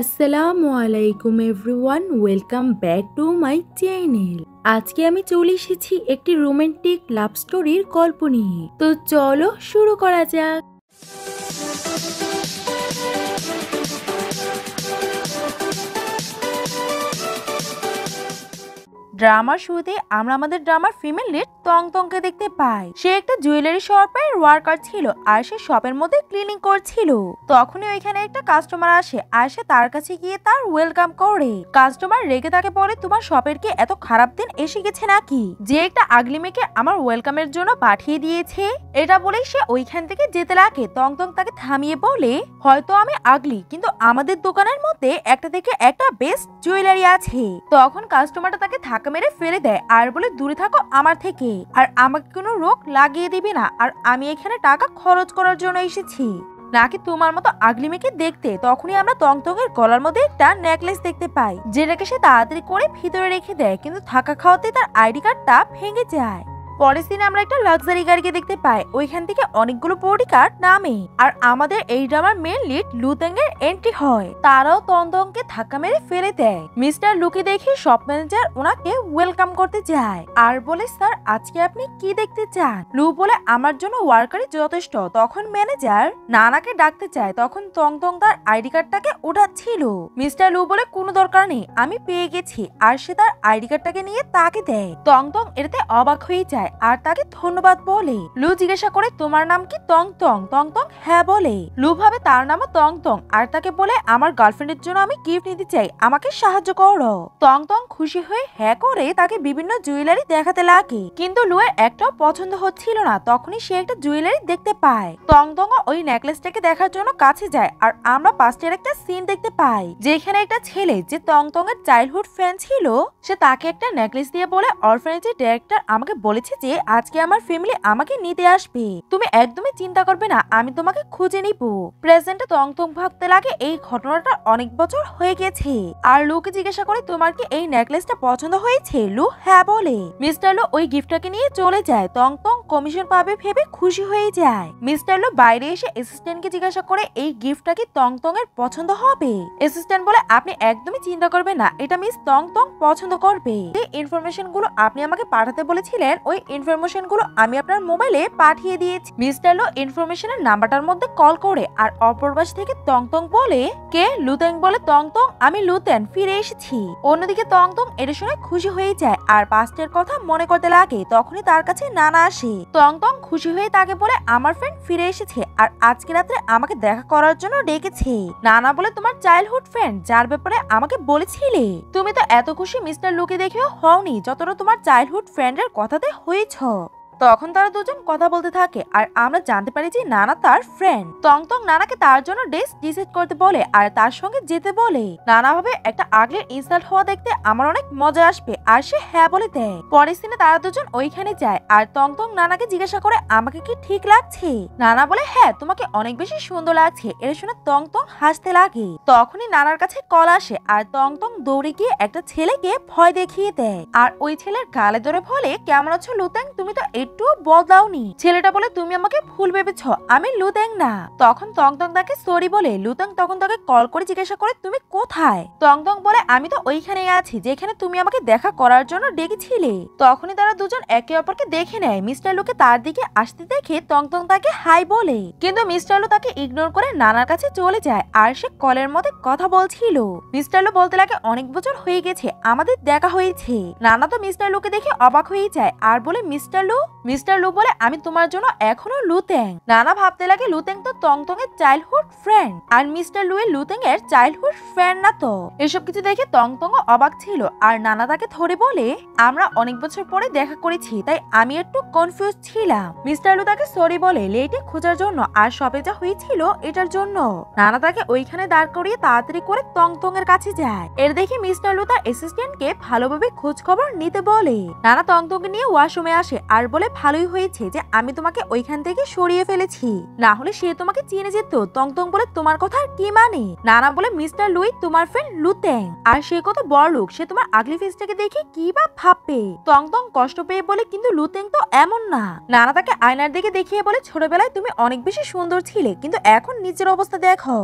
আসসালামু আলাইকুম everyone, welcome back to my channel. আজকে আমি চলে এসেছি একটি রোমান্টিক লাভ স্টোরির গল্প নিয়ে। তো চলো শুরু করা যাক। ড্রামার শুরুতে আমরা আমাদের ড্রামার ফিমেল লিড তংতংকে দেখতে পাই। সে একটা জুয়েলারি শপের ওয়ার্কার ছিল আর সে শপের মধ্যে ক্লিনিং করছিল। তখনই ওইখানে একটা কাস্টমার আসে আর সে তার কাছে গিয়ে তার ওয়েলকাম করে। কাস্টমার রেগে তাকে বলে, তোমার শপের কি এত খারাপ দিন এসে গেছে নাকি, যে একটা আগলি মেয়েকে আমার ওয়েলকামের জন্য পাঠিয়ে দিয়েছে। এটা বলেই সে ওইখান থেকে যেতে লাগে। তংতং তাকে থামিয়ে বলে, হয়তো আমি আগলি, কিন্তু আমাদের দোকানের মধ্যে একটা থেকে একটা বেস্ট জুয়েলারি আছে। তখন কাস্টমারটা তাকে ধাক্কা মেরে ফেলে দেয় আর বলে, দূরে থাকো আমার থেকে, আর আমাকে কোনো রোগ লাগিয়ে দিবে না। আর আমি এখানে টাকা খরচ করার জন্য এসেছি, নাকি তোমার মতো আগলি মেয়েকে দেখতে। তখনই আমরা তংতংয়ের গলার মধ্যে একটা নেকলেস দেখতে পাই, যেটাকে সে তাড়াতাড়ি করে ভিতরে রেখে দেয়, কিন্তু থাকা খাওয়াতে তার আইডি কার্ডটা ভেঙে যায়। পরের দিন আমরা একটা লাক্সারি গাড়িকে দেখতে পাই। ওইখান থেকে অনেকগুলো বডি গার্ড নামে আর আমাদের এই ড্রামার মেন লিড লুতেং এর এন্ট্রি হয়। তারাও তংতংকে ধাক্কা মেরে ফেলে দেয়। মিস্টার লুকে দেখে শপ ম্যানেজার ওনাকে ওয়েলকাম করতে যায় আর বলে, স্যার আজকে আপনি কি দেখতে চান? লু বলে, আমার জন্য ওয়ার্কারই যথেষ্ট। তখন ম্যানেজার নানাকে ডাকতে চায়, তখন তংতং তার আইডি কার্ডটাকে উঠাচ্ছিল। মিস্টার লু বলে, কোনো দরকার নেই, আমি পেয়ে গেছি। আর সে তার আইডি কার্ডটাকে নিয়ে তাকে দেয়। তংতং এটাতে অবাক হয়ে যায় আর তাকে ধন্যবাদ বলে। লু জিজ্ঞাসা করে, তোমার নাম কি? তংতং। তংতং হ্যাঁ বলে। লু ভাবে তার নামও তংতং আর তাকে বলে, আমার গার্লফ্রেন্ডের জন্য আমি গিফট নিতে চাই, আমাকে সাহায্য করো। তংতং খুশি হয়ে হ্যাঁ করে তাকে বিভিন্ন জুয়েলারি দেখাতে লাগে, কিন্তু লুয়ের একটাও পছন্দ হচ্ছিল না। তখনই সে একটা জুয়েলারি দেখতে পায়। তংতং ওই নেকলেসটাকে দেখার জন্য কাছে যায় আর আমরা পাস্টের একটা সিন দেখতে পাই, যেখানে একটা ছেলে যে তংতং এর চাইল্ডহুড ফ্রেন্ড ছিল, সে তাকে একটা নেকলেস দিয়ে বলে, অরফানেজের ডিরেক্টর আমাকে বলেছে যে আজকে আমার ফ্যামিলি আমাকে নিতে আসবে, তুমি একদমই চিন্তা করবে না, আমি তোমাকে খুঁজে নিব। প্রেজেন্টে তংতং ভাবতে লাগে এই ঘটনাটা অনেক বছর হয়ে গেছে আর লুকে জিজ্ঞাসা করে, তোমার কি এই নেকলেসটা পছন্দ হয়েছে? লু হ্যাঁ বলে। মিস্টার লু ওই গিফটটাকে নিয়ে চলে যায়। তংতং কমিশন পাবে ভেবে খুশি হয়ে যায়। মিস্টার লু বাইরে এসে অ্যাসিস্ট্যান্টকে জিজ্ঞাসা করে, এই গিফটটা কি তংতং এর পছন্দ হবে? অ্যাসিস্ট্যান্ট বলে, আপনি একদমই চিন্তা করবেন না, এটা মিস তংতং পছন্দ করবে। এই ইনফরমেশন গুলো আপনি আমাকে পাঠাতে বলেছিলেন, ওই ইনফরমেশন গুলো আমি আপনার মোবাইলে পাঠিয়ে দিয়েছি। মিস্টার লো ইনফরমেশনের নাম্বারটার মধ্যে কল করে আর অপর পাশ থেকে তংতং বলে, কে? লুতেং বলে, তংতং আমি লুতেন, ফিরে এসেছি। অন্যদিকে তংতং এটা শুনে খুশি হয়ে যায় আর পাস্টের কথা মনে করতে লাগে। তখনই তার কাছে নানা আসে। তংতং খুশি হয়ে তাকে বলে, আমার ফ্রেন্ড ফিরে এসেছে আর আজকে রাত্রে আমাকে দেখা করার জন্য ডেকেছে। নানা বলে, তোমার চাইল্ডহুড ফ্রেন্ড যার ব্যাপারে আমাকে বলেছিলে? তুমি তো এত খুশি মিস্টার লুকে দেখেও হওনি যতটা তোমার চাইল্ডহুড ফ্রেন্ডের কথাতে হয়েছ। তখন তারা দুজন কথা বলতে থাকে আর আমরা জানতে পারি যে নানা তার ফ্রেন্ড। তংতং নানাকে তার জন্য ড্রেস ডিসাইড করতে বলে আর তার সঙ্গে যেতে বলে। নানা ভাবে একটা আগলের ইনসাল্ট হওয়া দেখতে আমার অনেক মজা আসবে আর সে হ্যাঁ বলে দেয়। পরের দিনে তারা দুজন ওইখানে যায় আর তংতং নানাকে জিজ্ঞাসা করে, আমাকে কি ঠিক লাগছে? নানা বলে, হ্যাঁ তোমাকে অনেক বেশি সুন্দর লাগছে। এটা শুনে তংতং হাসতে লাগে। তখনই নানার কাছে কল আসে আর তংতং দৌড়ে গিয়ে একটা ছেলেকে ভয় দেখিয়ে দেয় আর ওই ছেলের গালে ধরে বলে, কেমন আছো লুতেং? তুমি তো একটু বদলাওনি। ছেলেটা বলে, তুমি আমাকে ভুল ভেবেছ, আমি লুতেং না। তখন তংতং তাকে সরি বলে। লুতেং তখন তাকে কল করে জিজ্ঞাসা করে, তুমি কোথায়? তংতং বলে, আমি তো ওইখানেই আছি যেখানে তুমি আমাকে দেখা করার জন্য ডেকেছিলে। তখনই তারা দুজন একে অপরকে দেখে নেয়। মিস্টার লুকে তার দিকে আসতে দেখে তংতং তাকে হাই বলে, কিন্তু মিস্টার লু তাকে ইগনোর করে নানার কাছে চলে যায় আর সে কলের মধ্যে কথা বলছিল। মিস্টার লু বলতে লাগে, অনেক বছর হয়ে গেছে আমাদের দেখা হয়েছে। নানা তো মিস্টার লুকে দেখে অবাক হয়ে যায় আর বলে, মিস্টার লু বলে, আমি তোমার জন্য এখনো লুতেং। নানা ভাবতে লাগে লুতেং তো তংতং এর চাইল্ডহুড ফ্রেন্ড আর মিস্টার লু এর লুতেং এর চাইল্ডহুড ফ্রেন্ড না তো। এসব কিছু দেখে তংতং অবাক ছিল আর নানা তাকে ধরে বলে, আমরা অনেক বছর পরে দেখা করেছি তাই আমি একটু কনফিউজ ছিলাম। মিস্টার লু তাকে সরি বলে লেটে খোঁজার জন্য আর সবে যা হয়েছিল এটার জন্য। নানা তাকে ওইখানে দাঁড় করিয়ে তাড়াতাড়ি করে তংতং এর কাছে যায়। এর দেখে মিস্টার লু তার অ্যাসিস্ট্যান্টকে ভালোভাবে খোঁজ খবর নিতে বলে। নানা তংতংকে নিয়ে ওয়াশরুমে আসে আর বলে, ভালোই হয়েছে যে আমি তোমাকে ওইখান থেকে সরিয়ে ফেলেছি, না হলে সে তোমাকে চিনে যেত। তংতং বলে, তোমার কথা কি মানে? নানা বলে, মিস্টার লুই তোমার ফ্রেন্ড লুতেং আর সে কত বড় লোক, সে তোমার আগলি ফেসটাকে দেখে কি বা ভাববে। তংতং কষ্ট পেয়ে বলে, কিন্তু লুতেং তো এমন না। নানা তাকে আয়নার দিকে দেখিয়ে বলে, ছোটবেলায় তুমি অনেক বেশি সুন্দর ছিলে, কিন্তু এখন নিজের অবস্থা দেখো।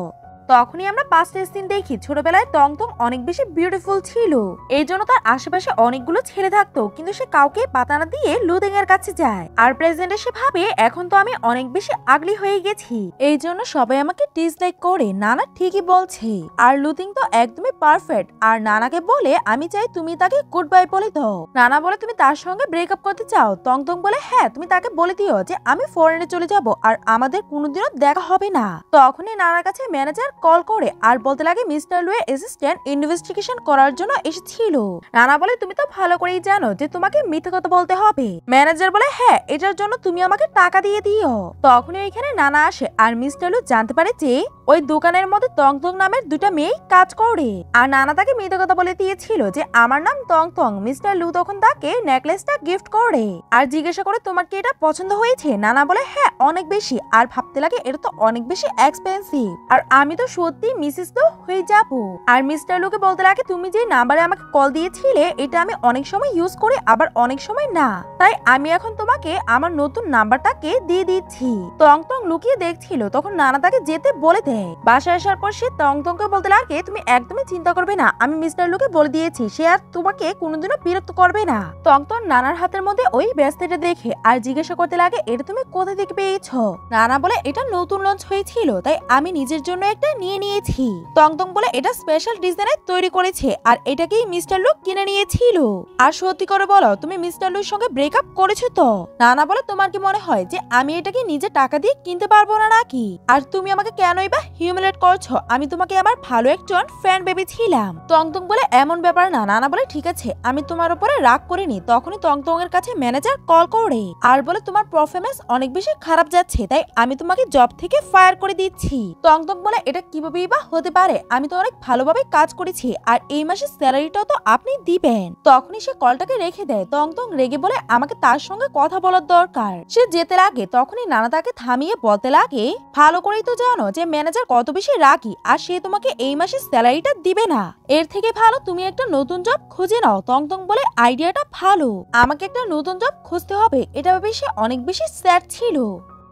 তখনই আমরা পাস্টের সিন দেখি ছোটবেলায় টংটং অনেক বেশি বিউটিফুল ছিল, এই জন্য তার আশেপাশে অনেকগুলো ছেলে থাকতো, কিন্তু সে কাউকে পাতা না দিয়ে লুদিং এর কাছে যায়। আর প্রেজেন্টে সে ভাবে এখন তো আমি অনেক বেশি আগলি হয়ে গেছি, এই জন্য সবাই আমাকে ডিসলাইক করে। নানা ঠিকই বলছে, আর লুদিং তো একদমই পারফেক্ট। আর নানাকে বলে আমি চাই তুমি তাকে গুড বাই বলে দাও। নানা বলে তুমি তার সঙ্গে ব্রেকআপ করতে চাও? টংটং বলে হ্যাঁ, তুমি তাকে বলে দিও যে আমি ফরেনে চলে যাব আর আমাদের কোনোদিনও দেখা হবে না। তখনই নানার কাছে ম্যানেজার কল করে আর বলতে লাগে মিস্টার লুয়ের অ্যাসিস্ট্যান্ট ইনভেস্টিগেশন করার জন্য এসেছিল। নানা বলে তুমি তো ভালো করেই জানো যে তোমাকে মিথ্যে কথা বলতে হবে। ম্যানেজার বলে হ্যাঁ, এটার জন্য তুমি আমাকে টাকা দিয়ে দিও। তখনই ওইখানে নানা আসে আর মিস্টার লু জানতে পারে যে ওই দোকানের মধ্যে টংটং নামের দুটা মেয়ে কাজ করে, আর নানা তাকে মিথ্যে কথা বলে দিয়েছিল যে আমার নাম টংটং। মিস্টার লু তখন তাকে নেকলেসটা গিফট করে আর জিজ্ঞাসা করে তোমার কি এটা পছন্দ হয়েছে? নানা বলে হ্যাঁ অনেক বেশি, আর ভাবতে লাগে এটা তো অনেক বেশি এক্সপেন্সিভ, আর আমি তো সত্যি মিসেস তো হয়ে যাব। আর মিস্টার লুকে বলতে লাগে তুমি যে নাম্বারে আমাকে কল দিয়েছিলে এটা আমি অনেক সময় ইউজ করি, আবার অনেক সময় না, তাই আমি এখন তোমাকে আমার নতুন নাম্বারটাকে দিয়ে দিচ্ছি। টংটং লুকিয়ে দেখছিল, তখন নানা তাকে যেতে বলে দেয়। বাসায় আসার পর সে টংটংকে বলতে লাগে তুমি একদমই চিন্তা করবে না, আমি মিস্টার লুকে বলে দিয়েছি সে আর তোমাকে কোনোদিনও বিরক্ত করবে না। টংটং নানার হাতের মধ্যে ওই ব্রেসলেটটা দেখে আর জিজ্ঞাসা করতে লাগে এটা তুমি কোথা থেকে পেয়েছো? নানা বলে এটা নতুন লঞ্চ হয়েছিল তাই আমি নিজের জন্য একটা নিয়ে নিয়েছি। টংটং বলে এটা স্পেশাল ডিজাইনে তৈরি করেছে আর এটাকেই মিস্টার লু কিনে নিয়েছিল। আর সত্যি করে বলো তুমি মিস্টার লুর সঙ্গে ব্রেকআপ করেছো তো? নানা বলে তোমার কি মনে হয় যে আমি এটাকে নিজে টাকা দিয়ে কিনতে পারবো না নাকি? আর তুমি আমাকে কেনই বা হিউমিলেট করছো? আমি তোমাকে আমার ভালো একজন ফ্রেন্ড ভেবেছিলাম। টংটং বলে এমন ব্যাপার না। নানা বলে ঠিক আছে আমি তোমার উপরে রাগ করিনি। তখনই টংটং এর কাছে ম্যানেজার কল করে আর বলে তোমার পারফরম্যান্স অনেক বেশি খারাপ যাচ্ছে তাই আমি তোমাকে জব থেকে ফায়ার করে দিচ্ছি। টংটং বলে এটা কিভাবেই বা হতে পারে, আমি তো অনেক ভালোভাবে কাজ করেছি আর এই মাসের স্যালারিটাও তো আপনি দিবেন। তখনই সে কলটাকে রেখে দেয়। টংটং রেগে বলে আমাকে তার সঙ্গে কথা বলার দরকার। সে যেতে লাগে, তখনই নানা তাকে থামিয়ে বলতে লাগে ভালো করেই তো জানো যে ম্যানেজার কত বেশি রাগী আর সে তোমাকে এই মাসের স্যালারিটা দিবে না, এর থেকে ভালো তুমি একটা নতুন জব খুঁজে নাও। টংটং বলে আইডিয়াটা ভালো, আমাকে একটা নতুন জব খুঁজতে হবে। এটা ভেবে সে অনেক বেশি স্যাড ছিল।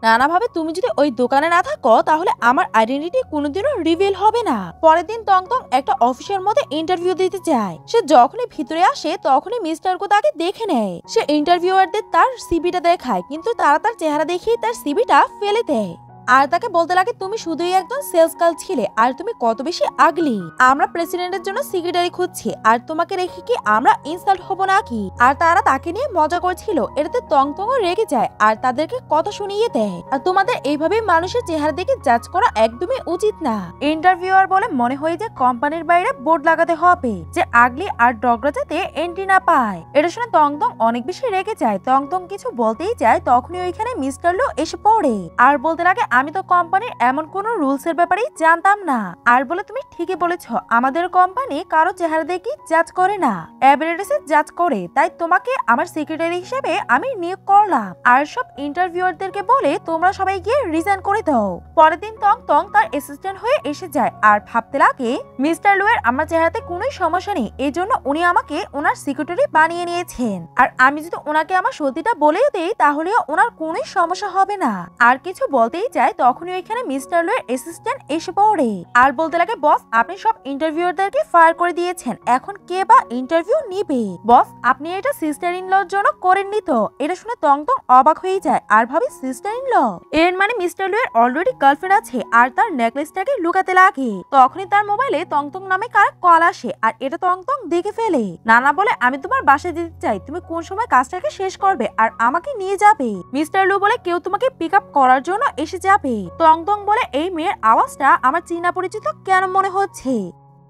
নানা ভাবে তুমি যদি ওই দোকানে না থাকো তাহলে আমার আইডেন্টিটি কোনোদিনও রিভিল হবে না। পরের দিন টংটং একটা অফিসের মধ্যে ইন্টারভিউ দিতে যায়। সে যখনই ভিতরে আসে তখনই মিস্টার কো তাকে দেখে নেয়। সে ইন্টারভিউয়ারদের তার সিভিটা দেখায়, কিন্তু তারা তার চেহারা দেখিয়ে তার সিভিটা ফেলে দেয় আর তাকে বলতে লাগে তুমি শুধুই একজন সেলস গার্ল ছিলে আর তুমি কত বেশি আগলি। আমরা প্রেসিডেন্টের জন্য সেক্রেটারি খুঁজছি আর তোমাকে রেখে কি আমরা ইনসাল্ট হব নাকি? আর তারা তাকে নিয়ে মজা করছিল। এটাতে টংটং রেগে যায় আর তাদেরকে কথা শুনিয়ে দেয়। আর তোমাদের এইভাবে মানুষের চেহারা দেখে জাজ করা একদমই উচিত না। ইন্টারভিউয়ার বলে মনে হয় যে কোম্পানির বাইরে বোর্ড লাগাতে হবে যে আগলি আর ডগরা যাতে এন্ট্রি না পায়। এটা শুনে টংটং অনেক বেশি রেগে যায়। টংটং কিছু বলতেই যায় তখনই ওইখানে মিস্টার লু এসে পড়ে আর বলতে লাগে আমি তো কোম্পানির এমন কোনো রুলস এর ব্যাপারে জানতাম না। আর বলে তুমি ঠিকই বলেছো, আমাদের কোম্পানি কারো চেহারা দেখে জাজ করে না, অ্যাবিলিটিস জাজ করে, তাই তোমাকে আমার সেক্রেটারি হিসেবে আমি নিয়োগ করলাম। আর সব ইন্টারভিউয়ারদেরকে বলে তোমরা সবাই গিয়ে রিজাইন করে দাও। পরের দিন টংটং তার অ্যাসিস্ট্যান্ট হয়ে এসে যায় আর ভাবতে লাগে মিস্টার লুয়ের আমার চেহারাতে কোনো সমস্যা নেই, এই জন্য উনি আমাকে ওনার সেক্রেটারি বানিয়ে নিয়েছেন। আর আমি যদি ওনাকে আমার সত্যিটা বলেও দেই তাহলেও ওনার কোনো সমস্যা হবে না। আর কিছু বলতেই যায় তখনই ওইখানে মিস্টার লুয়ের অ্যাসিস্ট্যান্ট এসে পড়ে আর বলতে লাগে বস আপনি সব ইন্টারভিউয়ারদেরকে ফায়ার করে দিয়েছেন, এখন কে বা ইন্টারভিউ নিবে? বস আপনি এটা সিস্টার ইন লর জন্য করেননি তো? এটা শুনে টংটং অবাক হয়ে যায় আর ভাবে সিস্টার ইন ল এর মানে মিস্টার লুয়ের অলরেডি গার্লফ্রেন্ড আছে আর তার নেকলেসটাকে লুকাতে লাগে। তখনই তার মোবাইলে টংটং নামে কার কল আসে আর এটা টংটং দেখে ফেলে। নানা বলে আমি তোমার বাসায় যেতে চাই, তুমি কোন সময় কাজটাকে শেষ করবে আর আমাকে নিয়ে যাবে? মিস্টার লু বলে কেউ তোমাকে পিক আপ করার জন্য এসে যাবে। টংটং বলে এই মেয়ের আওয়াজটা আমার চীনা পরিচিত কেন মনে হচ্ছে।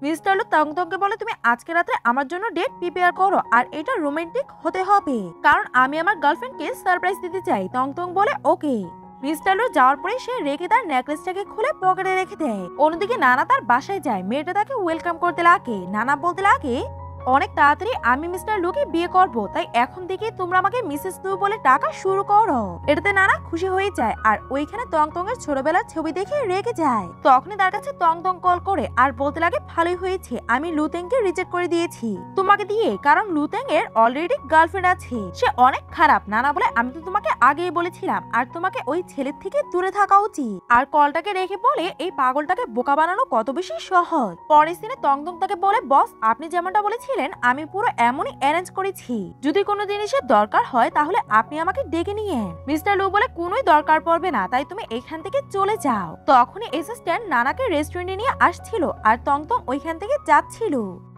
মিস্টার লু টংটংকে বলে তুমি আজকে রাতে আমার জন্য ডেট প্রিপেয়ার করো আর এটা রোমান্টিক হতে হবে, কারণ আমি আমার গার্লফ্রেন্ডকে সারপ্রাইজ দিতে চাই। টংটং বলে ওকে। মিস্টার লু যাওয়ার পরে সে রেগে তার নেকলেসটাকে খুলে পকেটে রেখে দেয়। অন্যদিকে নানা তার বাসায় যায়, মেয়েটা তাকে ওয়েলকাম করতে লাগে। নানা বলতে লাগে অনেক তাড়াতাড়ি আমি মিস্টার লুকে বিয়ে করব, তাই এখন থেকে তোমরা আমাকে মিসেস লু বলে ডাকা শুরু করো। এটাতে নানা খুশি হয়ে যায় আর ওইখানে টংটং এর ছোটবেলার ছবি দেখে রেগে যায়। তখনই তার কাছে টংটং কল করে আর বলতে লাগে ভালোই হয়েছে আমি লুতেংকে রিজেক্ট করে দিয়েছি তোমাকে দিয়ে, কারণ লুতেং এর অলরেডি গার্লফ্রেন্ড আছে, সে অনেক খারাপ। নানা বলে আমি তো তোমাকে আগেই বলেছিলাম আর তোমাকে ওই ছেলের থেকে দূরে থাকা উচিত। আর কলটাকে রেখে বলে এই পাগলটাকে বোকা বানানো কত বেশি সহজ। পরের দিনে টংটং তাকে বলে বস আপনি যেমনটা বলেছিলেন আমি পুরো এমনই অ্যারেঞ্জ করেছি, যদি কোনো জিনিসের দরকার হয় তাহলে আপনি আমাকে ডেকে নিয়েন। মিস্টার লু বলে কোনোই দরকার পড়বে না, তাই তুমি এখান থেকে চলে যাও। তখনই অ্যাসিস্ট্যান্ট নানাকে রেস্টুরেন্টে নিয়ে আসছিল আর টংটং ওইখান থেকে যাচ্ছিল।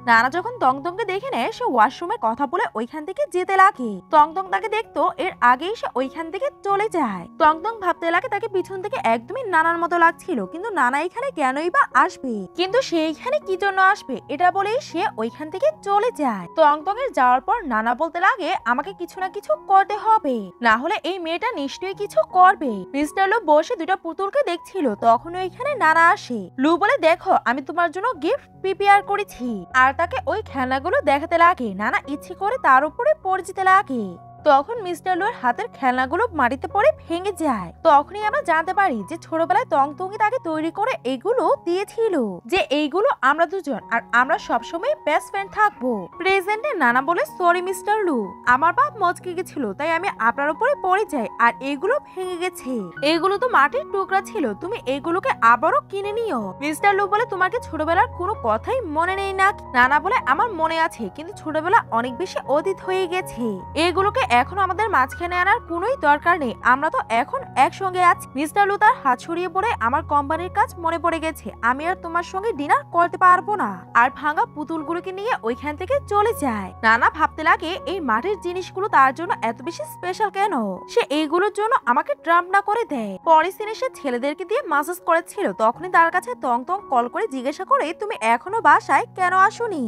নানা যখন টংটংকে দেখে নেয় সে ওয়াশরুমে কথা বলে ওইখান থেকে যেতে লাগে। টংটং তাকে দেখতো এর আগেই সে ওইখান থেকে চলে যায়। টংটং ভাবতে লাগে তাকে পিছন থেকে একদমই নানার মতো লাগছিল, কিন্তু নানা এখানে কেনই বা আসবে, কিন্তু সে এখানে কি জন্য আসবে এটা বলেই সে ওইখান থেকে চলে যায়। টংটং এর যাওয়ার পর নানা বলতে লাগে আমাকে কিছু না কিছু করতে হবে, না হলে এই মেয়েটা নিশ্চয়ই কিছু করবে। মিস্টার লু বসে দুটো পুতুলকে দেখছিল, তখন ওইখানে নানা আসে। লু বলে দেখো আমি তোমার জন্য গিফট প্রিপেয়ার করেছি, আর তাকে ওই খেলনাগুলো দেখাতে লাগে। নানা ইচ্ছে করে তার উপরে পড়ে যেতে লাগে। তখন মিস্টার লুর হাতের খেলনাগুলো মাটিতে পড়ে ভেঙে যায়। তখনই আমরা জানতে পারি যে ছোটবেলায় টংটংই তাকে তৈরি করে এগুলো দিয়েছিল, যে এইগুলো আমরা দুজন আর আমরা সবসময় বেস্ট ফ্রেন্ড থাকবো। প্রেজেন্টে নানা বলে সরি মিস্টার লু, আমার বাপ মচকে গেছিল তাই আমি আপনার উপরে পড়ে যাই আর এগুলো ভেঙে গেছে, এগুলো তো মাটির টুকরা ছিল, তুমি এগুলোকে আবারও কিনে নিও। মিস্টার লু বলে তোমাকে ছোটবেলার কোনো কথাই মনে নেই না? নানা বলে আমার মনে আছে, কিন্তু ছোটবেলা অনেক বেশি অতীত হয়ে গেছে, এগুলোকে এখন আমাদের মাঝখানে আনার কোনোই দরকার নেই, আমরা তো এখন একসঙ্গে আছি। মিস্টার লু তার হাত ছড়িয়ে পড়ে আমার কোম্পানির কাজ মনে পড়ে গেছে, আমি আর তোমার সঙ্গে ডিনার করতে পারবো না, আর ভাঙা পুতুলগুলোকে নিয়ে ওইখান থেকে চলে যায়। নানা ভাবতে লাগে এই মাটির জিনিসগুলো তার জন্য এত বেশি স্পেশাল কেন, সে এইগুলোর জন্য আমাকে ড্রাম্প না করে দেয়। পরের দিনে সে ছেলেদেরকে দিয়ে মাসাজ করেছিল, তখনই তার কাছে টংটং কল করে জিজ্ঞাসা করে তুমি এখনো বাসায় কেন আসোনি,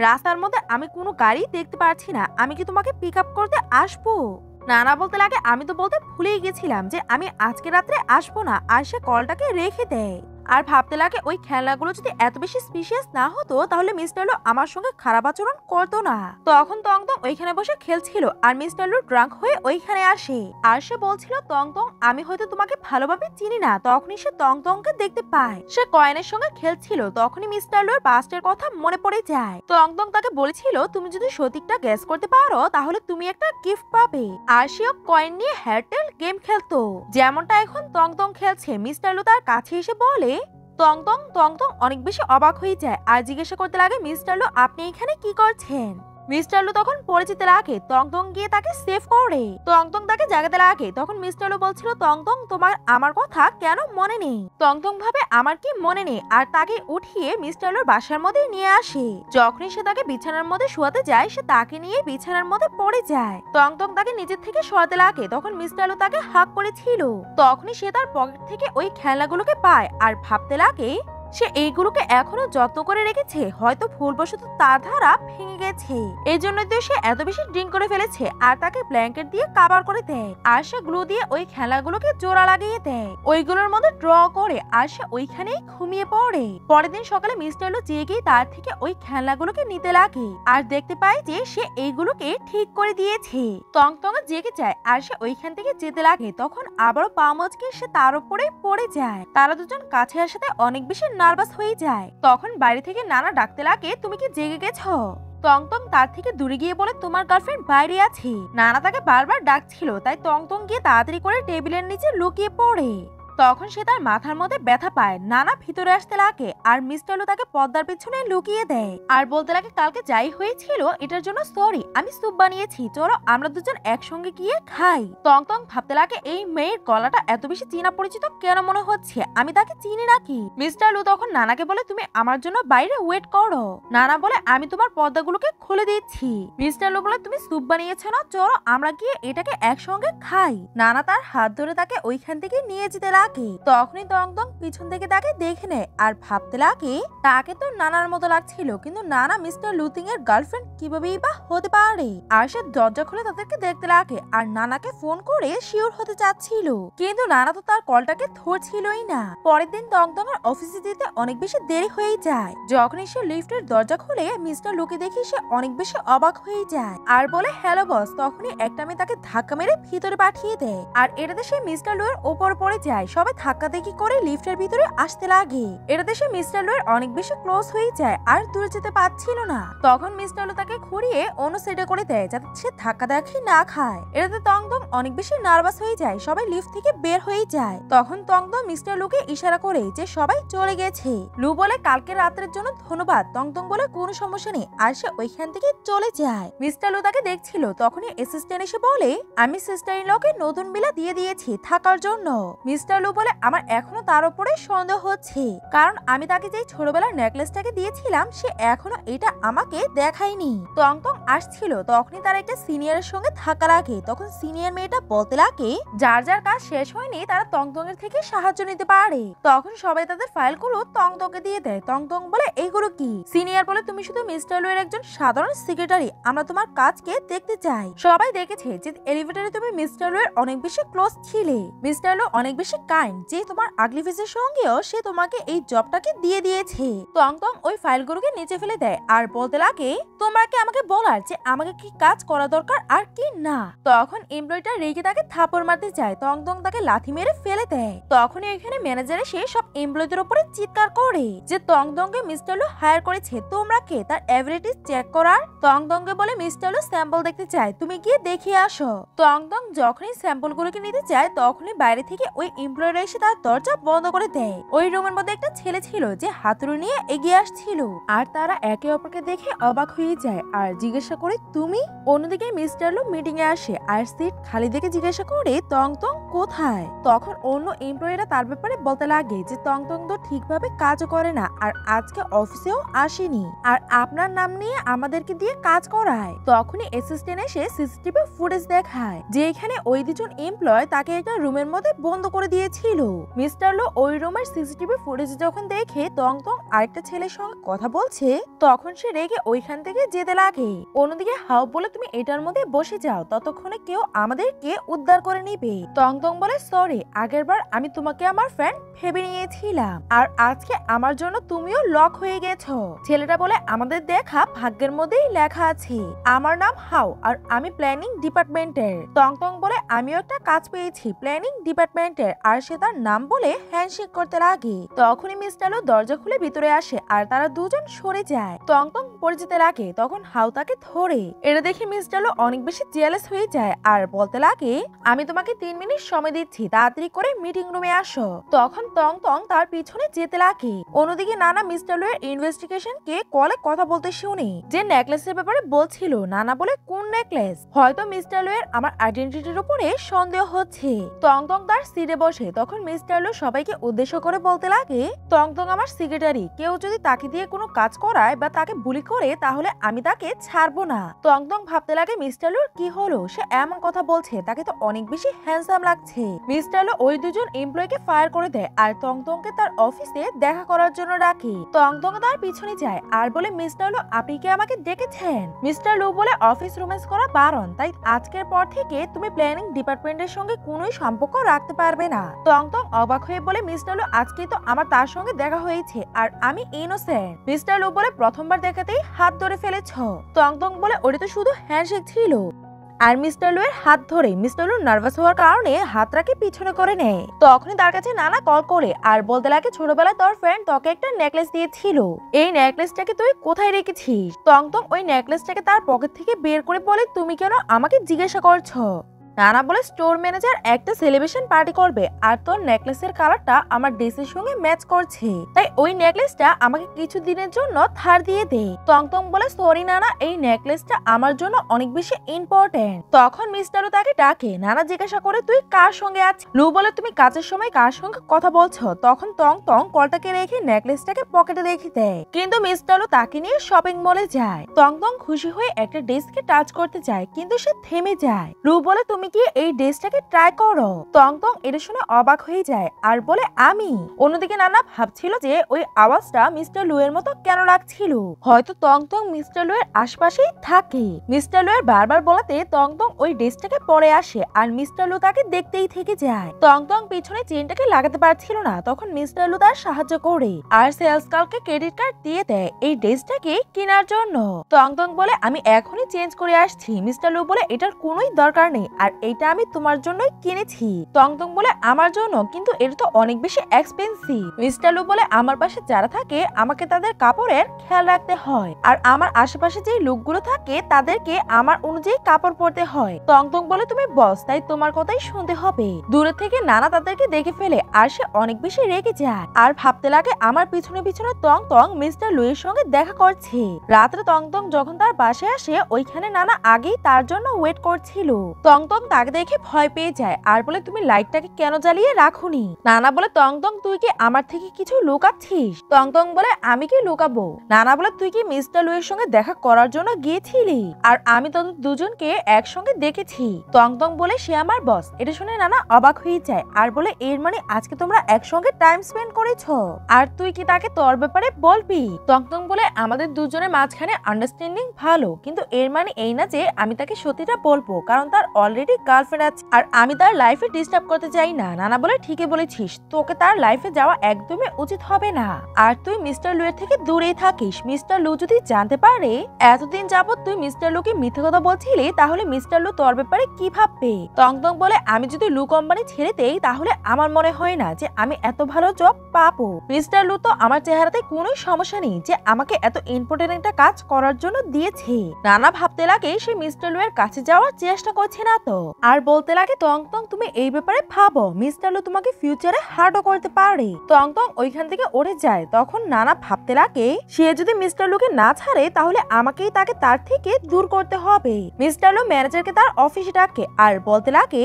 রাস্তার মধ্যে আমি কোনো গাড়ি দেখতে পাচ্ছি না, আমি কি তোমাকে পিক আপ করতে আসবো? নানা বলতে লাগে আমি তো বলতে ভুলেই গেছিলাম যে আমি আজকে রাত্রে আসবো না, আর সে কলটাকে রেখে দেয়। আর ভাবতে লাগে ওই খেলনাগুলো যদি এত বেশি স্পেশিয়াস না হতো তাহলে মিস্টার লু আমার সঙ্গে খারাপ আচরণ করতো না। তখন টংটং ওইখানে বসে খেলছিল আর মিস্টার লু ড্রাঙ্ক হয়ে ওইখানে আসে, আর সে বলছিল টংটং আমি হয়তো তোমাকে ভালোভাবে চিনি না। তখনই সে টংটংকে দেখতে পায়, সে কয়েনের সঙ্গে খেলছিল, তখনই মিস্টার লুর পাস্টের কথা মনে পড়ে যায়। টংটং তাকে বলেছিল তুমি যদি সঠিকটা গ্যাস করতে পারো তাহলে তুমি একটা গিফট পাবে, আর সেও কয়েন নিয়ে হেয়ারটেল গেম খেলতো, যেমনটা এখন টংটং খেলছে। মিস্টার লু তার কাছে এসে বলে টংটং অনেক বেশি অবাক হয়ে যায় আর জিজ্ঞাসা করতে লাগে মিস্টার লু আপনি এখানে কি করছেন? মিস্টার লু তখন পড়ে যেতে লাগে, টংটং গিয়ে তাকে সেভ করে। টংটং তাকে জাগাতে লাগে, তখন মিস্টার লু বলছিল টংটং তোমার আমার কথা কেন মনে নেই? টংটং ভাবে আমার কি মনে নেই, আর তাকে উঠিয়ে মিস্টার লুর বাসার মধ্যে নিয়ে আসে। যখনই সে তাকে বিছানার মধ্যে শোয়াতে যায় সে তাকে নিয়ে বিছানার মধ্যে পড়ে যায়। টংটং তাকে নিজের থেকে সরাতে লাগে, তখন মিস্টার লু তাকে হাক করেছিল। তখনই সে তার পকেট থেকে ওই খেলনাগুলোকে পায় আর ভাবতে লাগে সে এইগুলোকে এখনো যত্ন করে রেখেছে, হয়তো ভুলবশত তার ধারা ভেঙে গেছে, এই জন্য তো সে এত বেশি ড্রিঙ্ক করে ফেলেছে। আর তাকে ব্ল্যাঙ্কেট দিয়ে কাভার করে দেয়, আর সে গ্লু দিয়ে ওই খেলাগুলোকে জোড়া লাগিয়ে দেয়, ওইগুলোর মধ্যে ড্র করে, আর সে ওইখানেই ঘুমিয়ে পড়ে। পরের দিন সকালে মিস্টার লু জেগে তার থেকে ওই খেলনাগুলোকে নিতে লাগে আর দেখতে পায় যে সে এইগুলোকে ঠিক করে দিয়েছে। টংটং জেগে যায় আর সে ওইখান থেকে যেতে লাগে, তখন আবারও পা মচকে সে তার উপরে পড়ে যায়। তারা দুজন কাছে আসাতে অনেক বেশি নার্ভাস হয়ে যায়। তখন বাইরে থেকে নানা ডাকতে লাগে তুমি কি জেগে গেছো? টংটং তার থেকে দূরে গিয়ে বলে তোমার গার্লফ্রেন্ড বাইরে আছে। নানা তাকে বারবার ডাকছিল, তাই টংটং গিয়ে তাড়াতাড়ি করে টেবিলের নিচে লুকিয়ে পড়ে। তখন সে তার মাথার মধ্যে ব্যথা পায়, নানা ভিতরে আসতে লাগে আর মিস্টার লু তাকে পর্দার পিছনে লুকিয়ে দেয় আর বলতে লাগে কালকে যাই হয়েছিল এটার জন্য সরি, আমি স্যুপ বানিয়েছি, চলো আমরা দুজন একসঙ্গে গিয়ে খাই। টংটং ভাবতে লাগে এই মেয়ের গলাটা এত বেশি চেনা পরিচিত কেন মনে হচ্ছে, আমি তাকে চিনি নাকি? মিস্টার লু তখন নানাকে বলে তুমি আমার জন্য বাইরে ওয়েট করো। নানা বলে আমি তোমার পর্দাগুলোকে খুলে দিচ্ছি। মিস্টার লু বলে তুমি স্যুপ বানিয়েছো না, চলো আমরা গিয়ে এটাকে একসঙ্গে খাই। নানা তার হাত ধরে তাকে ওইখান থেকে নিয়ে যেতে লাগে। লাগে। তখনই টংটং পিছন থেকে তাকে দেখে নেয় আর ভাবতে লাগে তাকে তো নানার মতো লাগছিল, কিন্তু নানা মিস্টার লুথিং এর গার্লফ্রেন্ড কিভাবেই বা হতে পারে। আর সে দরজা খুলে তাদেরকে দেখতে লাগে আর নানাকে ফোন করে শিওর হতে চাচ্ছিল, কিন্তু নানা তো তার কলটাকে ধরছিলই না। পরের দিন টংটং এর অফিসে যেতে অনেক বেশি দেরি হয়ে যায়। যখনই সে লিফটের দরজা খুলে মিস্টার লুকে দেখি সে অনেক বেশি অবাক হয়ে যায় আর বলে হ্যালো বস। তখনই একটা মেয়ে তাকে ধাক্কা মেরে ভিতরে পাঠিয়ে দেয় আর এটাতে সে মিস্টার লুয়ের ওপর পড়ে যায়। সবাই ধাক্কা দেখি করে লিফটের ভিতরে আসতে লাগে। এটাতে সে মিস্টার লুয়ের অনেক বেশি ক্লোজ হয়ে যায় আর দূরে যেতে পারছিল না। তখন মিস্টার লু তাকে ঘুরিয়ে অন্য সাইডে করে দেয় যাতে সে ধাক্কা দেখি না খায়। এটাতে টংটং অনেক বেশি নার্ভাস হয়ে যায়। সবাই লিফট থেকে বের হয়ে যায়। তখন টংটং মিস্টার লুকে ইশারা করে যে সবাই চলে গেছে। লু বলে কালকে রাতের জন্য ধন্যবাদ। টংটং বলে কোনো সমস্যা নেই আর সে ওইখান থেকে চলে যায়। মিস্টার লু তাকে দেখছিল। তখনই অ্যাসিস্ট্যান্ট এসে বলে আমি সিস্টার ইন লকে নতুন বিলা দিয়ে দিয়েছি থাকার জন্য। মিস্টার লু বলে আমার এখনো তার উপরে সন্দেহ হচ্ছে, কারণ আমি তাকে যে ছোটবেলার নেকলেসটাকে দিয়েছিলাম সে এখনো এটা আমাকে দেখায়নি। টংটং আসছিল তখনই তার একটা সিনিয়রের সঙ্গে ধাক্কা লাগে। তখন সিনিয়র মেয়েটা বলতে লাগে যার যার কাজ শেষ হয়নি তারা টংটং এর থেকে সাহায্য নিতে পারে। তখন সবাই তাদের ফাইলগুলো টংটংকে দিয়ে দেয়। টংটং বলে এইগুলো কি? সিনিয়র বলে তুমি শুধু মিস্টার লু এর একজন সাধারণ সেক্রেটারি, আমরা তোমার কাজকে দেখতে চাই। সবাই দেখেছে যে এলিভেটরে তুমি মিস্টার লু এর অনেক বেশি ক্লোজ ছিলে। মিস্টার লু অনেক বেশি কাইন্ড যে তোমার আগলি ফেসের সঙ্গেও সে তোমাকে এই জবটাকে দিয়ে দিয়েছে। টংটং ওই ফাইলগুলোকে নিচে ফেলে দেয় আর বলতে লাগে তোমরা কি আমাকে বলার যে আমাকে কি কাজ করা দরকার আর কি না। তখন এমপ্লয়িটা রেগে তাকে থাপড় মারতে চায়। টংটং তাকে লাথি মেরে ফেলে দেয়। তখনই এখানে ম্যানেজার এসে সব এমপ্লয়িদের উপরে চিৎকার করে যে টংটংকে মিস্টার লু হায়ার করেছে, তোমরা কে তার এবিলিটি চেক করার। টংটংকে বলে মিস্টার লু স্যাম্পল দেখতে চায়, তুমি গিয়ে দেখিয়ে আসো। টংটং যখনই স্যাম্পল গুলোকে নিতে চায় তখনই বাইরে থেকে ওই এমপ্লয়িরা এসে তার দরজা বন্ধ করে দেয়। ওই রুমের মধ্যে একটা ছেলে ছিল যে হাতুড়ি নিয়ে এগিয়ে আসছিল আর তারা একে অপরকে দেখে অবাক হয়ে যায় আর জিজ্ঞাসা করে তুমি। অন্যদিকে মিস্টার লু মিটিং এ আসে আর সিট খালি দেখে জিজ্ঞাসা করে টংটং কোথায়। তখন অন্য এমপ্লয়িরা তার ব্যাপারে বলতে লাগে যে টংটং তো ঠিকভাবে কাজও করে না আর আজকে অফিসেও আসেনি আর আপনার নাম নিয়ে আমাদেরকে দিয়ে কাজ করায়। তখনই অ্যাসিস্ট্যান্ট এসে সিসিটিভি ফুটেজ দেখায় যে এখানে ওই দুজন এমপ্লয় তাকে একটা রুমের মধ্যে বন্ধ করে দিয়েছিল। মিস্টার লু ওই রুমের সিসিটিভি ফুটেজ যখন দেখে টংটং আরেকটা ছেলের সঙ্গে কথা বলছে তখন সে রেগে ওইখান থেকে যেতে লাগে। অন্যদিকে হাও বলে তুমি এটার মধ্যে বসে যাও, ততক্ষণে কেউ আমাদেরকে উদ্ধার করে নিবে। টংটং বলে সরি, আগের বার আমি তোমাকে আমার ফ্রেন্ড ভেবে নিয়েছিলাম আর আজকে আমার জন্য তুমিও লক হয়ে গেছো। ছেলেটা বলে আমাদের দেখা ভাগ্যের মধ্যেই লেখা আছে। আমার নাম হাও আর আমি প্ল্যানিং ডিপার্টমেন্টের। টংটং বলে আমিও একটা কাজ পেয়েছি প্ল্যানিং ডিপার্টমেন্টের, আর সে তার নাম বলে হ্যান্ডশেক করতে লাগে। তখনই মিস্টার লু দরজা খুলে ভিতরে আসে আর তারা দুজন সরে যায়। টংটং পড়ে যেতে লাগে। তখন হাও তাকে ধরে। এটা দেখে মিস্টার লু অনেক বেশি জেলাস হয়ে যায় আর বলতে লাগে আমি তোমাকে 3 মিনিট সময় দিচ্ছি, তাড়াতাড়ি করে মিটিং রুমে আসো। তখন টংটং তার পিছনে যেতে লাগে। অন্যদিকে নানা মিস্টার লু এর ইনভেস্টিগেশন কে কলে কথা বলতে শুনে যে নেকলেসের ব্যাপারে বলছিল। নানা বলে কোন নেকলেস? হয়তো মিস্টার লু এর আমার আইডেন্টিটির উপরে সন্দেহ হচ্ছে। টংটং তার সিটে বসে। তখন মিস্টার লু সবাইকে উদ্দেশ্য করে বলতে লাগে টংটং আমার সেক্রেটারি, কেউ যদি তাকে দিয়ে কোনো কাজ করায় বা তাকে বুলি করে তাহলে আমি তাকে ছাড়বো না। টংটং ভাবতে লাগে মিস্টার লুর কি হলো, সে এমন কথা বলছে, তাকে তো অনেক বেশি হ্যান্ডসাম লাগছে। মিস্টার লু ওই দুজন এমপ্লয়িকে ফায়ার করে দেয় আর টংটংকে তার অফিসে দেখা করার জন্য ডাকে। টংটং তার পিছনে যায় আর বলে মিস্টার লু আপনি কি আমাকে ডেকেছেন? মিস্টার লু বলে অফিস রোম্যান্স করা বারণ, তাই আজকের পর থেকে তুমি প্ল্যানিং ডিপার্টমেন্টের সঙ্গে কোনোই সম্পর্ক রাখতে পারবে না। টংটং অবাক হয়ে বলে মিস্টার লু আজকে তো আমার তার সঙ্গে দেখা হয়েছে আর আমি ইনোসেন্ট। মিস্টার লু বলে প্রথমবার দেখাতেই হাত ধরে ফেলেছ। টংটং বলে ওটা তো শুধু হ্যান্ডশেক ছিল। আর মিস্টার লু এর হাত ধরে মিস্টার লু নার্ভাস হওয়ার কারণে হাতটাকে পিছনে করে নেয়। তখনই তার কাছে নানা কল করে আর বলতে লাগে ছোটবেলায় তোর ফ্রেন্ড তোকে একটা নেকলেস দিয়েছিল, এই নেকলেসটাকে তুই কোথায় রেখেছিস? টংটং ওই নেকলেসটাকে তার পকেট থেকে বের করে বলে তুমি কেন আমাকে জিজ্ঞাসা করছো? নানা বলে স্টোর ম্যানেজার একটা সেলিব্রেশন পার্টি করবে আর তোর নেকলেসের কালারটা আমার ড্রেসের সঙ্গে ম্যাচ করছে, তাই ওই নেকলেসটা আমাকে কিছু দিনের জন্য ধার দিয়ে দে। টংটং বলে সরি নানা, এই নেকলেসটা আমার জন্য অনেক বেশি ইম্পর্টেন্ট। তখন মিস্টার লু তাকে ডাকে। নানা জিজ্ঞাসা করে তুই কার সঙ্গে আছিস? লু বলে তুমি কাজের সময় কার সঙ্গে কথা বলছো? তখন টংটং কলটাকে রেখে নেকলেসটাকে পকেটে রেখে দেয়, কিন্তু মিস্টার লু তাকে নিয়ে শপিং মলে যায়। টংটং খুশি হয়ে একটা ড্রেসকে টাচ করতে যায় কিন্তু সে থেমে যায়। লু বলে তুমি গিয়ে এই ড্রেসটাকে ট্রাই করো। টংটং এটা শুনে অবাক হয়ে যায় আর বলে আমি। অন্যদিকে নানা ভাবছিল যে ওই আওয়াজটা মিস্টার লু এর মতো কেন লাগছিল। হয়তো টংটং মিস্টার লু এর আশপাশেই থাকে। মিস্টার লু এর বারবার বলাতে টংটং ওই ড্রেসটাকে পরে আসে আর মিস্টার লু তাকে দেখতেই থেকে যায়। টংটং পিছনে চেনটাকে লাগাতে পারছিল না, তখন মিস্টার লু তার সাহায্য করে আর সেলস গার্লকে ক্রেডিট কার্ড দিয়ে দেয় এই ড্রেসটাকে কেনার জন্য। টংটং বলে আমি এখনই চেঞ্জ করে আসছি। মিস্টার লু বলে এটার কোনোই দরকার নেই আর এটা আমি তোমার জন্যই কিনেছি। টংটং বলে আমার জন্য? কিন্তু এটা তো অনেক বেশি এক্সপেন্সিভ। মিস্টার লু বলে আমার পাশে যারা থাকে আমাকে তাদের কাপড়ের খেয়াল রাখতে হয় আর আমার আশেপাশে যে লোকগুলো থাকে তাদেরকে আমার অনুযায়ী কাপড় পরতে হয়। টংটং বলে তুমি বস, তাই তোমার কথাই শুনতে হবে। দূরে থেকে নানা তাদেরকে দেখে ফেলে আর সে অনেক বেশি রেগে যায় আর ভাবতে লাগে আমার পিছনে পিছনে টংটং মিস্টার লু এর সঙ্গে দেখা করছে। রাত্রে টংটং যখন তার বাসায় আসে ওইখানে নানা আগেই তার জন্য ওয়েট করছিল। টংটং তাকে দেখে ভয় পেয়ে যায় আর বলে তুমি লাইটটাকে কেন জ্বালিয়ে রাখুনি? নানা বলে টংটং তুই কি আমার থেকে কিছু লুকাচ্ছিস? টংটং বলে আমি কি লুকাবো? নানা বলে তুই কি মিস্টার লু এর সঙ্গে দেখা করার জন্য গিয়েছিলি আর আমি তোদের দুজনকে একসঙ্গে দেখেছি। টংটং বলে সে আমার বস। এটা শুনে নানা অবাক হয়ে যায় আর বলে এর মানে আজকে তোমরা একসঙ্গে টাইম স্পেন্ড করেছো আর তুই কি তাকে তোর ব্যাপারে বলবি? টংটং বলে আমাদের দুজনের মাঝখানে আন্ডারস্ট্যান্ডিং ভালো, কিন্তু এর মানে এই না যে আমি তাকে সত্যিটা বলবো, কারণ তার অলরেডি গার্লফ্রেন্ড আছে আর আমি তার লাইফে ডিস্টার্ব করতে চাই না। নানা বলে ঠিকই বলেছিস, তোকে তার লাইফে যাওয়া একদমই উচিত হবে না আর তুই মিস্টার লু এর থেকে দূরেই থাকিস। মিস্টার লু যদি জানতে পারে এতদিন যাবত তুই মিস্টার লুকে মিথ্যে কথা বলছিলি তাহলে মিস্টার লু তোর ব্যাপারে কি ভাববে? টংটং বলে আমি যদি লু কোম্পানি ছেড়ে দেই তাহলে আমার মনে হয় না যে আমি এত ভালো জব পাবো। মিস্টার লু তো আমার চেহারাতে কোনো সমস্যা নেই যে আমাকে এত ইম্পর্টেন্ট একটা কাজ করার জন্য দিয়েছে। নানা ভাবতে লাগে সে মিস্টার লু এর কাছে যাওয়ার চেষ্টা করছে না তো, আর বলতে লাগে টংটং তুমি এই ব্যাপারে ভাবো, মিস্টার লু তোমাকে ফিউচারে হার্টও করতে পারে। টংটং ওইখান থেকে উড়ে যায়। তখন নানা ভাবতে লাগে সে যদি মিস্টার লুকে না ছাড়ে তাহলে আমাকেই তাকে তার থেকে দূর করতে হবে। মিস্টার লু ম্যানেজারকে তার অফিসে ডাকে আর বলতে লাগে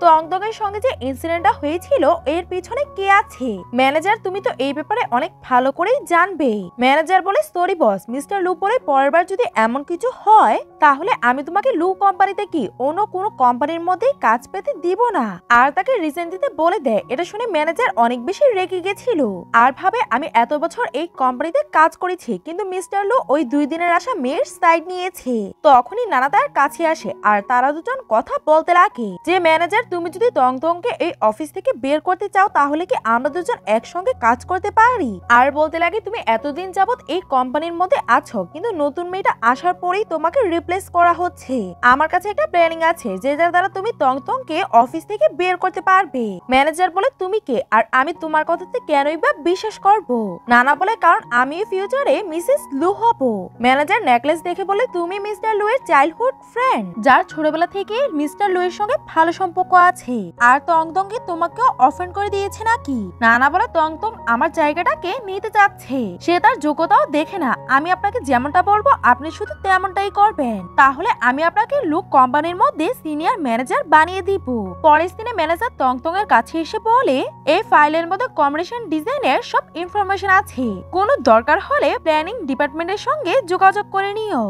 টংটং এর সঙ্গে যে ইনসিডেন্টটা হয়েছিল এর পিছনে কে আছে। ম্যানেজার তুমি তো এই ব্যাপারে অনেক ভালো করেই জানবে। ম্যানেজার বলে সরি বস, মিস্টার লু বলে পরের বার যদি এমন কিছু হয় তাহলে আমি তোমাকে লু কোম্পানিতে কি অন্য কোনো কোম্পানির মধ্যে কাজ পেতে দিব না আর তাকে রিজেন দিতে বলে দেয়। এটা শুনে ম্যানেজার অনেক বেশি রেগে গেছিল আর ভাবে আমি এত বছর এই কোম্পানিতে কাজ করেছি কিন্তু মিস্টার লু ওই 2 দিনের আসা মেয়ের সাইড নিয়েছে। তখনই নানা তার কাছে আসে আর তারা দুজন কথা বলতে লাগে যে ম্যানেজার তুমি যদি টংটংকে এই অফিস থেকে বের করতে চাও তাহলে কি আমরা দুজন একসঙ্গে কাজ করতে পারি? আর বলতে লাগে তুমি এতদিন যাবত এই কোম্পানির মধ্যে আছো কিন্তু নতুন মেয়েটা আসার পরেই তোমাকে রিপ্লেস করা হচ্ছে। আমার কাছে একটা প্ল্যানিং আছে যে যার দ্বারা তুমি টংটংকে অফিস থেকে বের করতে পারবে। ম্যানেজার বলে তুমি কে আর আমি তোমার কথাতে কেনই বা বিশ্বাস করব? নানা বলে কারণ আমি ফিউচারে মিসেস লু হব। ম্যানেজার নেকলেস দেখে বলে তুমি মিস্টার লু এর চাইল্ডহুড ফ্রেন্ড যার ছোটবেলা থেকে মিস্টার লু এর সঙ্গে ভালো সম্পর্ক আছে আর টংটং কি তোমাকেও অফেন্ড করে দিয়েছে নাকি? নানা বলে টংটং আমার জায়গাটাকে নিতে চাচ্ছে, সে তার যোগ্যতাও দেখে না। আমি আপনাকে যেমনটা বলবো আপনি শুধু তেমনটাই করবেন, তাহলে আমি আপনাকে লু কোম্পানির মধ্যে সিনিয়র ম্যানেজার বানিয়ে দিব। পরের দিনে ম্যানেজার টংটং এর কাছে এসে বলে এই ফাইলের মধ্যে কম্বিনেশন ডিজাইনের সব ইনফরমেশন আছে, কোনো দরকার হলে প্ল্যানিং ডিপার্টমেন্টের সঙ্গে যোগাযোগ করে নিও।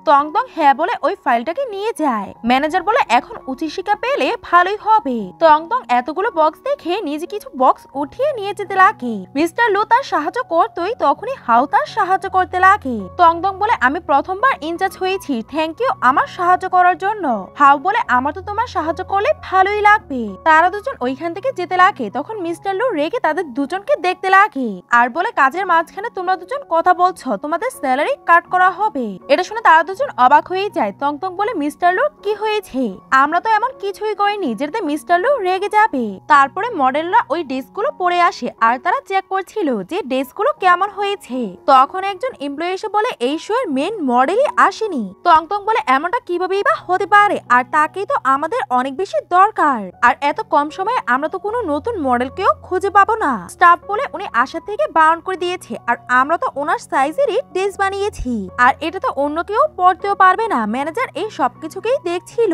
টংটং হ্যাঁ বলে ওই ফাইলটাকে নিয়ে যায়। ম্যানেজার বলে এখন উচিত শিক্ষা পেলে ভালোই হবে। টংটং এতগুলো বক্স দেখে নিজে কিছু বক্স উঠিয়ে নিয়ে যেতে লাগে। মিস্টার লু তার সাহায্য করতোই তখনই হাউ তার সাহায্য করতে লাগে। টংটং বলে আমি প্রথমবার ইনচার্জ হয়েছি, থ্যাংক ইউ আমার সাহায্য করার জন্য। হাউ বলে আমার তো তোমার সাহায্য করলে ভালোই লাগবে। তারা দুজন ওইখান থেকে যেতে লাগে। তখন মিস্টার লু রেগে তাদের দুজনকে দেখতে লাগে আর বলে কাজের মাঝখানে তোমরা দুজন কথা বলছো, তোমাদের স্যালারি কাট করা হবে। এটা শুনে তারা অবাক হয়ে যায়। টংটং বলে মিস্টার লু কি হয়েছে? আমরা তো এমন কিছুই করিনি যেটাতে মিস্টার লু রেগে যাবে। তারপরে মডেলরা ওই ড্রেসগুলো পরে আসে আর তারা চেক করছিল যে ড্রেসগুলো কেমন হয়েছে। তখন একজন এমপ্লয়ি এসে বলে এই শো এর মেন মডেলই আসেনি। টংটং বলে এমনটা কিভাবেই বা হতে পারে, আর তাকেই তো আমাদের অনেক বেশি দরকার, আর এত কম সময়ে আমরা তো কোনো নতুন মডেলকেও খুঁজে পাবো না। স্টাফ বলে উনি আশা থেকে বারণ করে দিয়েছে আর আমরা তো ওনার সাইজেরই ড্রেস বানিয়েছি আর এটা তো অন্য কেউ পরতেও পারবে না। ম্যানেজার এই সবকিছুকেই দেখছিল।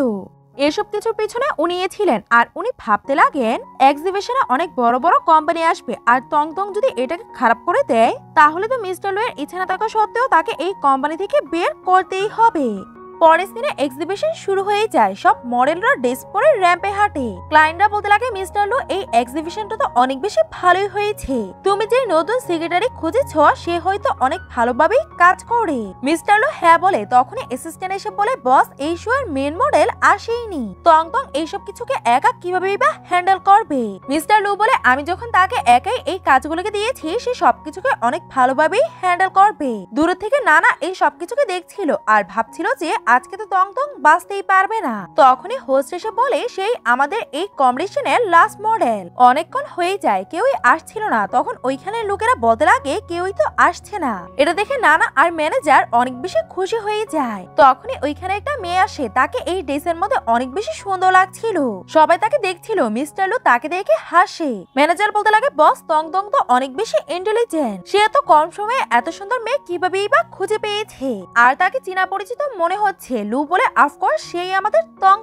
এসব কিছুর পিছনে উনি ছিলেন আর উনি ভাবতে লাগেন এক্সিবিশনে অনেক বড় বড় কোম্পানি আসবে আর টংটং যদি এটাকে খারাপ করে দেয় তাহলে তো মিস্টার লু এর ইচ্ছা না থাকা সত্ত্বেও তাকে এই কোম্পানি থেকে বের করতেই হবে। পরের দিনে এক্সিবিশন শুরু হয়ে যায়। সব মডেলরা ড্রেস পরে র্যাম্পে হাঁটে। ক্লায়েন্টরা বলতে লাগে, মিস্টার লু, এই এক্সিবিশনটা তো অনেক বেশি ভালোই হয়েছে। তুমি যে নতুন সেক্রেটারি খুঁজেছ সে হয়তো অনেক ভালোভাবেই কাজ করে। মিস্টার লু হ্যাঁ বলে। তখনই অ্যাসিস্ট্যান্ট এসে বলে, বস, এই শো এর মেন মডেল আসেইনি। তং এইসব কিছুকে একা কিভাবে বা হ্যান্ডেল করবে? মিস্টার লু বলে, আমি যখন তাকে একাই এই কাজগুলোকে দিয়েছি সে সবকিছুকে অনেক ভালোভাবেই হ্যান্ডেল করবে। দূর থেকে নানা এই সবকিছুকে দেখছিল আর ভাবছিল যে আজকে তো তং বাঁচতেই পারবে না। তখনই হোস্ট এসে বলে, সেই আমাদের এই কম্পিটিশনের লাস্ট মডেল। অনেকক্ষণ হয়ে যায়, কেউই আসছিল না। তখন ওইখানে লোকেরা বলতে লাগে, কেউই তো আসছে না। এটা দেখে নানা আর ম্যানেজার অনেক বেশি খুশি হয়ে যায়। তখনই ওইখানে একটা মেয়ে আসে, তাকে এই ড্রেসের মধ্যে অনেক বেশি সুন্দর লাগছিল। সবাই তাকে দেখছিল। মিস্টার লু তাকে দেখে হাসে। ম্যানেজার বলতে লাগে, বস, তং তো অনেক বেশি ইন্টেলিজেন্ট। সে এত কম সময়ে এত সুন্দর মেয়ে কিভাবেই বা খুঁজে পেয়েছে। আর তাকে চেনা পরিচিত মনে হচ্ছে। লু বলে, অফকোর্স সেই আমাদের তং।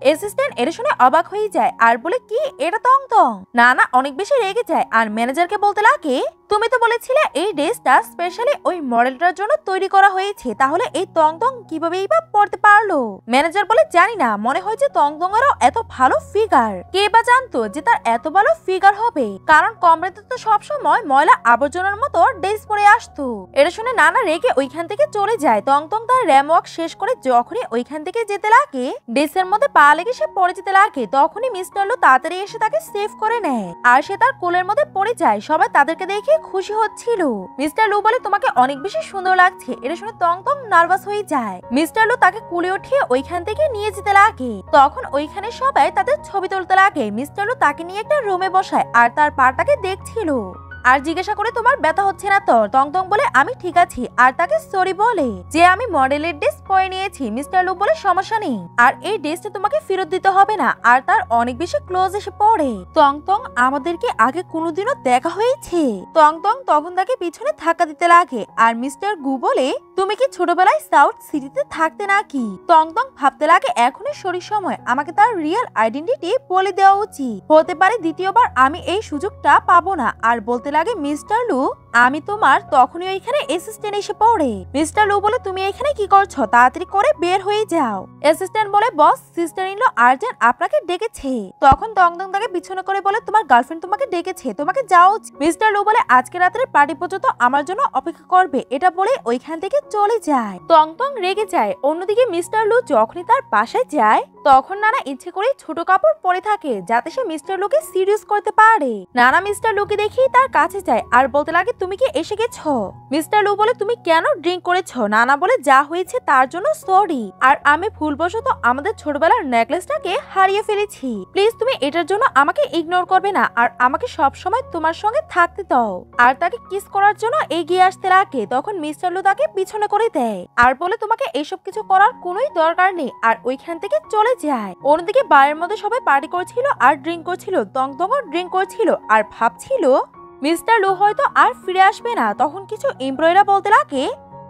অ্যাসিস্ট্যান্ট এটা শুনে অবাক হয়ে যায় আর বলে, কি এটা তং? নানা অনেক বেশি রেগে যায় আর ম্যানেজারকে বলতে লাগে, তুমি তো বলেছিলে এই ড্রেসটা স্পেশালি ওই মডেলটার জন্য তৈরি করা হয়েছে, তাহলে এই তং কিভাবেই বা পড়তে পারলো? ম্যানেজার বলে, জানি না, মনে হয় যে তং এরও এত ভালো ফিগার। কে বা জানতো যে তার এত ভালো ফিগার হবে? কারণ কমরেতে তো সবসময় ময়লা আবর্জনার মতো ড্রেস পরে আসতো। এটা শুনে নানা রেগে ওইখান থেকে চলে যায়। তং তার র্যাম ওয়াক শেষ করে যখনই ওইখান থেকে যেতে লাগে, ড্রেসের মধ্যে পা লেগে সে পড়ে যেতে লাগে। তখনই মিস্টার লু তাড়াতাড়ি এসে তাকে সেভ করে নেয় আর সে তার কোলের মধ্যে পড়ে যায়। সবাই তাদেরকে দেখে খুশি হচ্ছিল। মিস্টার লু বলে, তোমাকে অনেক বেশি সুন্দর লাগছে। এটা শুনে তং নার্ভাস হয়ে যায়। মিস্টার লু তাকে কুলে উঠিয়ে ওইখান থেকে নিয়ে যেতে লাগে। তখন ওইখানে সবাই তাদের ছবি তুলতে লাগে। মিস্টার লু তাকে নিয়ে একটা রুমে বসায় আর তার পাটাকে দেখছিল আর জিজ্ঞাসা করে, তোমার ব্যথা হচ্ছে না তো? তং বলে, আমি ঠিক আছি। আর তাকে সরি বলে যে আমি মডেলের ড্রেস পরে নিয়েছি। মিস্টার লু বলে, সমস্যা নেই, আর এই ড্রেসটা তোমাকে ফেরত দিতে হবে না। আর তার অনেক বেশি ক্লোজ এসে পড়ে। তং আমাদেরকে আগে কোনোদিনও দেখা হয়েছে? তং তখন তাকে পিছনে ধাক্কা দিতে লাগে আর মিস্টার গু বলে, তুমি কি ছোটবেলায় সাউথ সিটিতে থাকতে নাকি? তং ভাবতে লাগে, এখনই সঠিক সময়, আমাকে তার রিয়েল আইডেন্টিটি বলে দেওয়া উচিত। হতে পারে দ্বিতীয়বার আমি এই সুযোগটা পাবো না। আর বলতে লাগে, মিস্টার লু, আমি তোমার। তখনই ওইখানে অ্যাসিস্ট্যান্ট এসে পড়ে। মিস্টার লু বলে, তুমি এখানে কি করছো? তাড়াতাড়ি করে বের হয়ে যাও। অ্যাসিস্ট্যান্ট বলে, বস, সিস্টার ইন ল আর্জেন্ট আপনাকে ডেকেছে। তখন তং তাকে পিছনে করে বলে, তোমার গার্লফ্রেন্ড তোমাকে ডেকেছে, তোমাকে যাও। মিস্টার লু বলে, আজকে রাতের পার্টি পর্যন্ত আমার জন্য অপেক্ষা করবে। এটা বলে ওইখান থেকে চলে যায়। তং রেগে যায়। অন্যদিকে মিস্টার লু যখনই তার বাসায় যায় তখন নানা ইচ্ছে করে ছোট কাপড় পরে থাকে যাতে সে মিস্টার লুকে সিরিয়াস করতে পারে। নানা মিস্টার লুকে দেখেই তার কাছে যায় আর বলতে লাগে, তুমি কি এসে গেছো? মিস্টার লু বলে, তুমি কেন ড্রিঙ্ক করেছো? নানা বলে, যা হয়েছে তার জন্য সরি। আর আমি ভুলবশত আমাদের ছোটবেলার নেকলেসটাকে হারিয়ে ফেলেছি। প্লিজ তুমি এটার জন্য আমাকে ইগনোর করবে না আর আমাকে সব সময় তোমার সঙ্গে থাকতে দাও। আর তাকে কিস করার জন্য এগিয়ে আসতে লাগে। তখন মিস্টার লু তাকে পিছনে করে দেয় আর বলে, তোমাকে এসব কিছু করার কোনোই দরকার নেই। আর ওইখান থেকে চলে যায়। অন্যদিকে বারের মধ্যে সবাই পার্টি করছিল আর ড্রিঙ্ক করছিল। তং ড্রিঙ্ক করছিল আর ভাবছিল মিস্টার লু হয়তো আর ফিরে আসবে না। তখন কিছু এমপ্লয়িরা বলতে লাগে,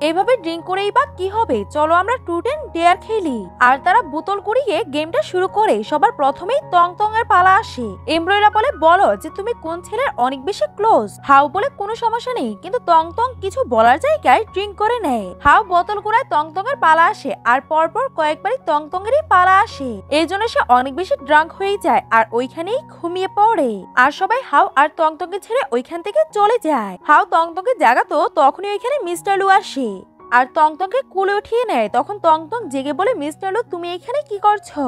এভাবে ড্রিঙ্ক করেই বা কি হবে, চলো আমরা ট্রুথ এন্ড ডেয়ার খেলি। আর তারা বোতল কুড়িয়ে গেমটা শুরু করে। সবার প্রথমেই তং এর পালা আসে। এমপ্লয়িরা বলে, বলো যে তুমি কোন ছেলের অনেক বেশি ক্লোজ। হাউ বলে, কোনো সমস্যা নেই, কিন্তু তং কিছু বলার জায়গায় ড্রিঙ্ক করে নেয়। হাউ বোতল কুড়ায় তং এর পালা আসে আর পরপর কয়েকবারই তং এরই পালা আসে। এই জন্য সে অনেক বেশি ড্রাঙ্ক হয়ে যায় আর ওইখানেই ঘুমিয়ে পড়ে। আর সবাই হাউ আর তং কে ছেড়ে ওইখান থেকে চলে যায়। হাউ তং কে জাগাতো তখনই ওইখানে মিস্টার লু আসে আর তংকে কুলে উঠিয়ে নেয়। তখন তং জেগে বলে, মিস্টার লু, তুমি এখানে কি করছো?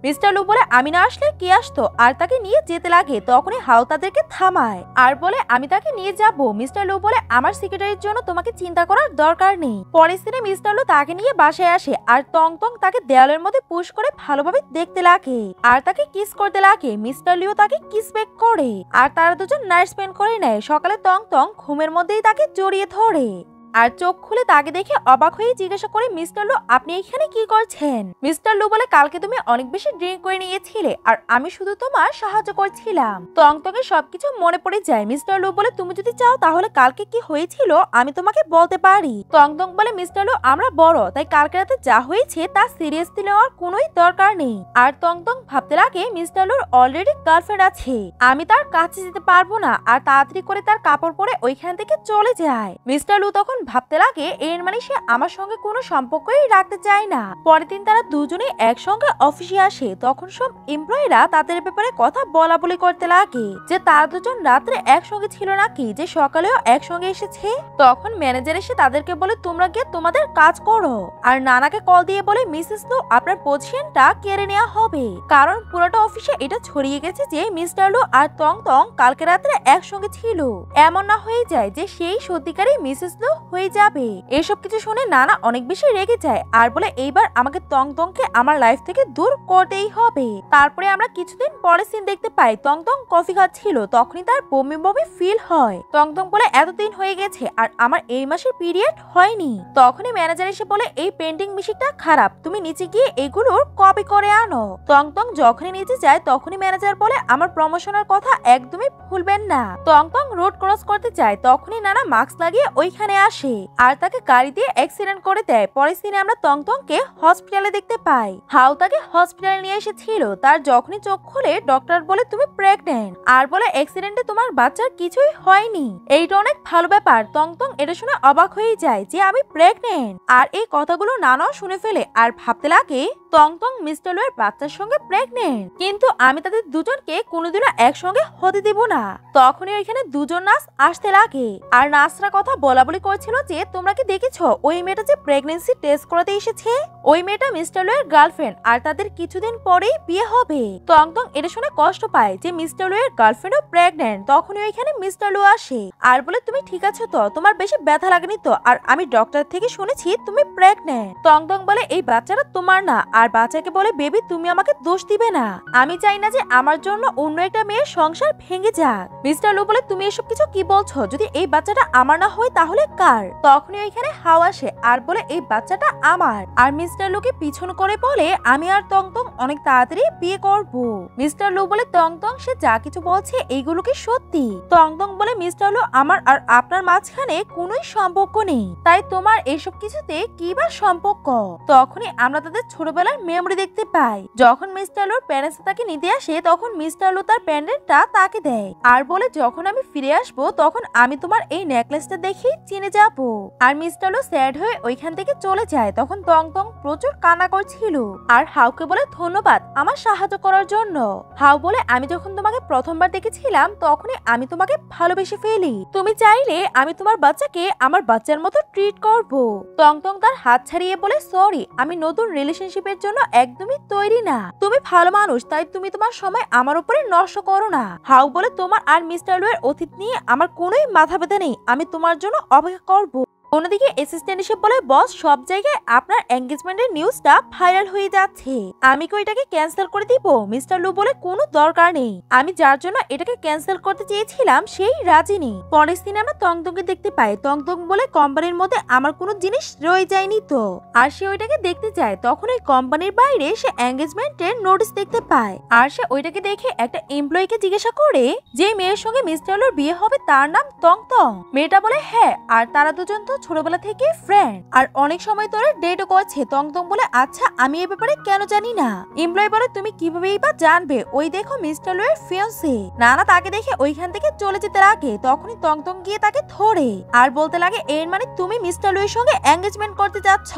মিস্টার লু বলে, আমি না আসলে কে আসতো? আর তাকে নিয়ে যেতে লাগে। তখনই হাউ তাদেরকে থামায় আর বলে, আমি তাকে নিয়ে যাব। মিস্টার লু বলে, আমার সেক্রেটারির জন্য তোমাকে চিন্তা করার দরকার নেই। পরের দিনে মিস্টার লু তাকে নিয়ে বাসায় আসে আর তং তাকে দেয়ালের মধ্যে পুশ করে ভালোভাবে দেখতে লাগে আর তাকে কিস করতে লাগে। মিস্টার লিও তাকে কিস ব্যাক করে আর তারা দুজন নাইট স্পেন্ড করে নেয়। সকালে তং ঘুমের মধ্যেই তাকে জড়িয়ে ধরে আর চোখ খুলে তাকে দেখে অবাক হয়ে জিজ্ঞাসা করে, মিস্টার লু, আপনি এখানে কি করছেন? মিস্টার লু বলে, কালকে তুমি অনেক বেশি ড্রিঙ্ক করে নিয়েছিলে আর আমি শুধু তোমার সাহায্য করছিলাম। তং সবকিছু মনে পড়ে যায়। মিস্টার লু বলে, তুমি যদি চাও তাহলে কালকে কি হয়েছিল আমি তোমাকে বলতে পারি। তং বলে, মিস্টার লু, আমরা বড়, তাই কালকে রাতে যা হয়েছে তা সিরিয়াসলি নেওয়ার কোনোই দরকার নেই। আর তং ভাবতে লাগে, মিস্টার লুর অলরেডি গার্লফ্রেন্ড আছে, আমি তার কাছে যেতে পারবো না। আর তাড়াতাড়ি করে তার কাপড় পরে ওইখান থেকে চলে যায়। মিস্টার লু তখন ভাবতে লাগে এর মানে সে আমার সঙ্গে কোনো সম্পর্কই রাখতে চায় না। পরের দিন তারা দুজনেই একসঙ্গে অফিসে আসে। তখন সব এমপ্লয়িরা তাদের ব্যাপারে কথা বলা বলি করতে লাগে যে তারা দুজন রাত্রে একসঙ্গে ছিল নাকি, যে সকালেও একসঙ্গে এসেছে। তখন ম্যানেজার এসে তাদেরকে বলে তোমরা গিয়ে তোমাদের কাজ করো। আর নানাকে কল দিয়ে বলে মিসেস লু আপনার পজিশনটা কেড়ে নেওয়া হবে, কারণ পুরোটা অফিসে এটা ছড়িয়ে গেছে যে মিস্টার লু আর তং তং কালকে রাত্রে একসঙ্গে ছিল। এমন না হয়ে যায় যে সেই সত্যিকারই মিসেস লু হয়ে যাবে। এসব কিছু শুনে নানা অনেক বেশি রেগে যায় আর বলে এইবার আমাকে তং তংকে আমার লাইফ থেকে দূর করতেই হবে। তারপরে আমরা কিছুদিন পরে সিন দেখতে পাই তং তং কফি খাচ্ছিল, তখনই তার বমি বমি ফিল হয়। তং তং বলে এতদিন হয়ে গেছে আর আমার এই মাসের পিরিয়ড হয়নি। তখনই ম্যানেজার এসে বলে এই পেন্টিং মেশিনটা খারাপ, তুমি নিচে গিয়ে এগুলোর কপি করে আনো। তং তং যখনই নিচে যায় তখনই ম্যানেজার বলে আমার প্রমোশনের কথা একদমই ভুলবেন না। তং তং রোড ক্রস করতে যায়, তখনই নানা মাস্ক লাগিয়ে ওইখানে আসে আর তাকে গাড়ি দিয়ে অ্যাক্সিডেন্ট করে দেয়। পরের দিনে আমরা তং তংকে হসপিটালে দেখতে পাই। হাউ তাকে হসপিটালে নিয়ে এসেছিল। তার যখনই চোখ খুলে ডক্টর বলে তুমি প্রেগন্যান্ট আর বলে অ্যাক্সিডেন্টে তোমার বাচ্চার কিছুই হয়নি। এইটা অনেক ভালো ব্যাপার। তং তং এটা শুনে অবাক হয়ে যায় যে আমি প্রেগন্যান্ট। আর এই কথাগুলো নানাও শুনে ফেলে আর ভাবতে লাগে তং তং মিস্টার লু এর বাচ্চার সঙ্গে প্রেগন্যান্ট, কিন্তু আমি তাদের দুজনকে কোনোদিনও একসঙ্গে হতে দিব না। তখনই ওইখানে দুজন নার্স আসতে লাগে আর নার্সরা কথা বলা বলি করছিল যে তোমরা কি দেখেছো ওই মেয়েটা যে প্রেগন্যান্সি টেস্ট করাতে এসেছে, ওই মেয়েটা মিস্টার লু এর গার্লফ্রেন্ড আর তাদের কিছুদিন পরেই বিয়ে হবে। তং তং এটা শুনে কষ্ট পায় যে মিস্টার লু এর গার্লফ্রেন্ডও প্রেগন্যান্ট। তখনই ওইখানে মিস্টার লু আসে আর বলে তুমি ঠিক আছো তো, তোমার বেশি ব্যথা লাগেনি তো, আর আমি ডক্টর থেকে শুনেছি তুমি প্রেগন্যান্ট। তং তং বলে এই বাচ্চাটা তোমার না, আর বাচ্চাকে বলে বেবি তুমি আমাকে দোষ দিবে না, আমি চাই না যে আমার জন্য অন্য একটা মেয়ের সংসার ভেঙে যাক। মিস্টার লু বলে তুমি এসব কিছু কি বলছো, যদি এই বাচ্চাটা আমার না হয় তাহলে কার? তখনই ওইখানে হাও আসে আর বলে এই বাচ্চাটা আমার। আর মিস্টার লুকে পিছন করে বলে আমি আর তং তং অনেক তাড়াতাড়ি বিয়ে করব। মিস্টার লু বলে তং তং সে যা কিছু বলছে এইগুলো কি সত্যি? তং তং বলে মিস্টার লু আমার আর আপনার মাঝখানে কোনোই সম্পর্ক নেই, তাই তোমার এসব কিছুতে কি বা সম্পর্ক? তখনই আমরা তাদের ছোটবেলার মেমরি দেখতে পাই। যখন মিস্টার লুর প্যারেন্টস তাকে নিতে আসে তখন মিস্টার লু তার প্যান্ডেলটা তাকে দেয় আর বলে যখন আমি ফিরে আসবো তখন আমি তোমার এই নেকলেসটা দেখে চিনে যাব। আর মিস্টার লু স্যাড হয়ে ওইখান থেকে চলে যায়। তখন তং তং প্রচুর কান্না করছিল আর হাউকে বলে ধন্যবাদ আমার সাহায্য করার জন্য। হাউ বলে আমি যখন তোমাকে প্রথমবার দেখেছিলাম তখনই আমি তোমাকে ভালোবেসে ফেলি, তুমি চাইলে আমি তোমার বাচ্চাকে আমার বাচ্চার মতো ট্রিট করব। তং তং তার হাত ছাড়িয়ে বলে সরি, আমি নতুন রিলেশনশিপের জন্য একদমই তৈরি না, তুমি ভালো মানুষ তাই তুমি তোমার সময় আমার উপরে নষ্ট করো না। হাউ বলে তোমার আর মিস্টার লু এর অতীত নিয়ে আমার কোনোই মাথা ব্যথা নেই, আমি তোমার জন্য অপেক্ষা করব। অন্যদিকে অ্যাসিস্ট্যান্ট এসে বলে বস সব জায়গায় আপনার এঙ্গেজমেন্টের নিউজটা ভাইরাল হয়ে যাচ্ছে, আমি কি এটাকে ক্যান্সেল করে দিব? মিস্টার লু বলে কোনো দরকার নেই, আমি যার জন্য এটাকে ক্যান্সেল করতে চেয়েছিলাম সেই রাজি নেই। পরের দিন আমরা তং তংকে দেখতে পাই। তং তং বলে কোম্পানির মধ্যে আমার কোনো জিনিস রয়ে যায়নি তো, আর সে ওইটাকে দেখতে যায়। তখন ওই কোম্পানির বাইরে সে এঙ্গেজমেন্টের নোটিশ দেখতে পায় আর সে ওইটাকে দেখে একটা এমপ্লয়িকে জিজ্ঞাসা করে যে মেয়ের সঙ্গে মিস্টার লুর বিয়ে হবে তার নাম তং তং। মেয়েটা বলে হ্যাঁ, আর তারা দুজন তো ছোটবেলা থেকে ফ্রেন্ড আর অনেক সময় ধরে ডেটও করছে। তং তং বলে আচ্ছা আমি এই ব্যাপারে কেন জানি না। এমপ্লয়ি বলে তুমি কিভাবেই বা জানবে, ওই দেখো মিস্টার লু এর ফিয়ান্সে। নানা তাকে দেখে ওইখান থেকে চলে যেতে লাগে। তখনই তং তং গিয়ে তাকে ধরে আর বলতে লাগে এর মানে তুমি মিস্টার লু এর সঙ্গে এঙ্গেজমেন্ট করতে যাচ্ছ।